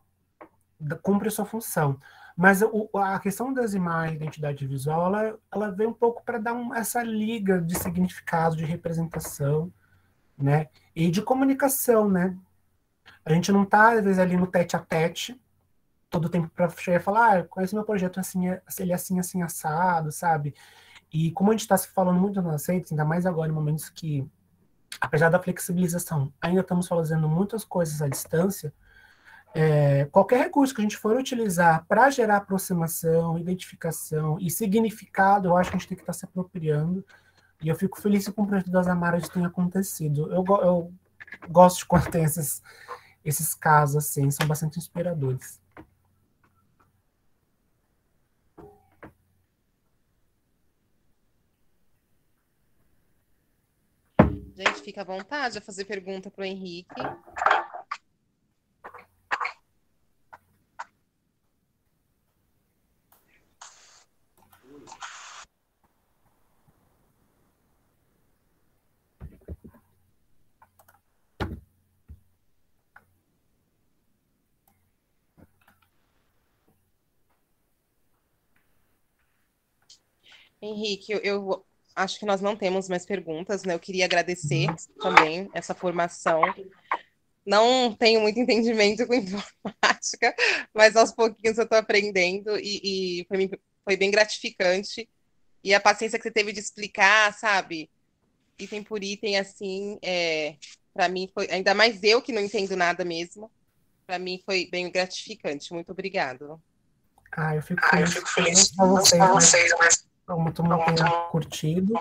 Cumpre a sua função. Mas a questão das imagens, identidade visual, ela vem um pouco para dar essa liga de significado, de representação, né? E de comunicação, né? A gente não está, às vezes, ali no tete-a-tete, todo o tempo para chegar e falar, conhece meu projeto assim, ele é assim, assim, assado, sabe? E como a gente está se falando muito nas redes, ainda mais agora em momentos que, apesar da flexibilização, ainda estamos fazendo muitas coisas à distância, qualquer recurso que a gente for utilizar para gerar aproximação, identificação e significado, eu acho que a gente tem que estar se apropriando. E eu fico feliz que o projeto das Amaras tenha acontecido. Eu gosto de quando tem esses casos, assim, são bastante inspiradores. Gente, fica à vontade a fazer pergunta para o Henrique. Henrique, eu acho que nós não temos mais perguntas, né? Eu queria agradecer também essa formação. Não tenho muito entendimento com informática, mas aos pouquinhos eu estou aprendendo e para mim foi bem gratificante. E a paciência que você teve de explicar, sabe? Item por item, assim, para mim foi, ainda mais eu que não entendo nada mesmo, para mim foi bem gratificante. Muito obrigado. Eu fico feliz para vocês, mas como todo mundo tenha curtido.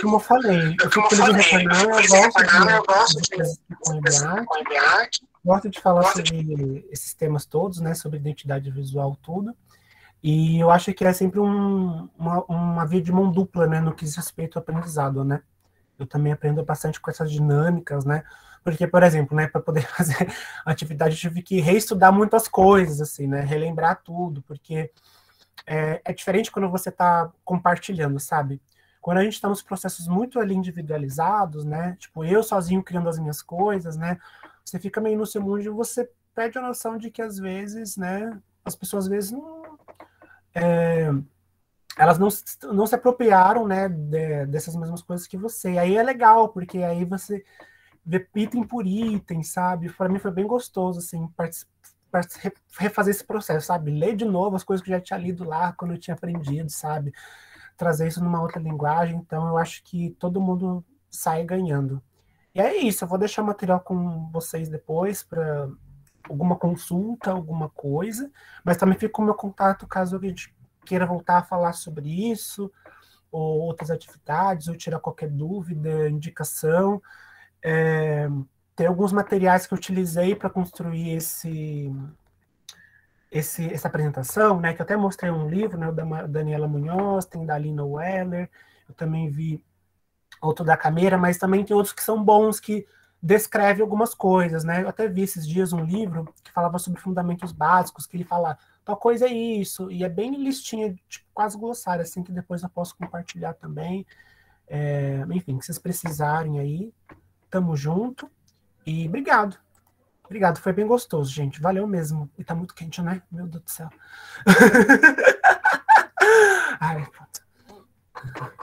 Como eu falei, eu fico feliz de retornar, eu gosto de arte, gosto de falar sobre esses temas todos, né, sobre identidade visual, tudo. E eu acho que é sempre uma via de mão dupla, né, no que diz respeito ao aprendizado, né. Eu também aprendo bastante com essas dinâmicas, né, porque, por exemplo, né, para poder fazer atividade, eu tive que reestudar muitas coisas, assim, né, relembrar tudo, porque é diferente quando você está compartilhando, sabe? Quando a gente está nos processos muito ali individualizados, né, tipo, eu sozinho criando as minhas coisas, né, você fica meio no seu mundo e você perde a noção de que, às vezes, né, as pessoas, às vezes, elas não se apropriaram, né, dessas mesmas coisas que você. E aí é legal, porque aí você vê item por item, sabe? Para mim foi bem gostoso, assim, refazer esse processo, sabe? Ler de novo as coisas que eu já tinha lido lá, quando eu tinha aprendido, sabe? Trazer isso numa outra linguagem. Então, eu acho que todo mundo sai ganhando. E é isso, eu vou deixar o material com vocês depois para alguma consulta, alguma coisa, mas também fica com o meu contato caso a gente queira voltar a falar sobre isso, ou outras atividades, ou tirar qualquer dúvida, indicação. Tem alguns materiais que eu utilizei para construir essa apresentação, né, que eu até mostrei um livro, né, da Daniela Munhoz, tem da Lina Weller, eu também vi outro da Camera, mas também tem outros que são bons, que descrevem algumas coisas, né, eu até vi esses dias um livro que falava sobre fundamentos básicos, que ele fala, tal coisa é isso, e é bem listinha, tipo, quase glossário, assim, que depois eu posso compartilhar também, enfim, se vocês precisarem aí, tamo junto, e obrigado. Obrigado, foi bem gostoso, gente. Valeu mesmo. E tá muito quente, né? Meu Deus do céu. Ai, puta.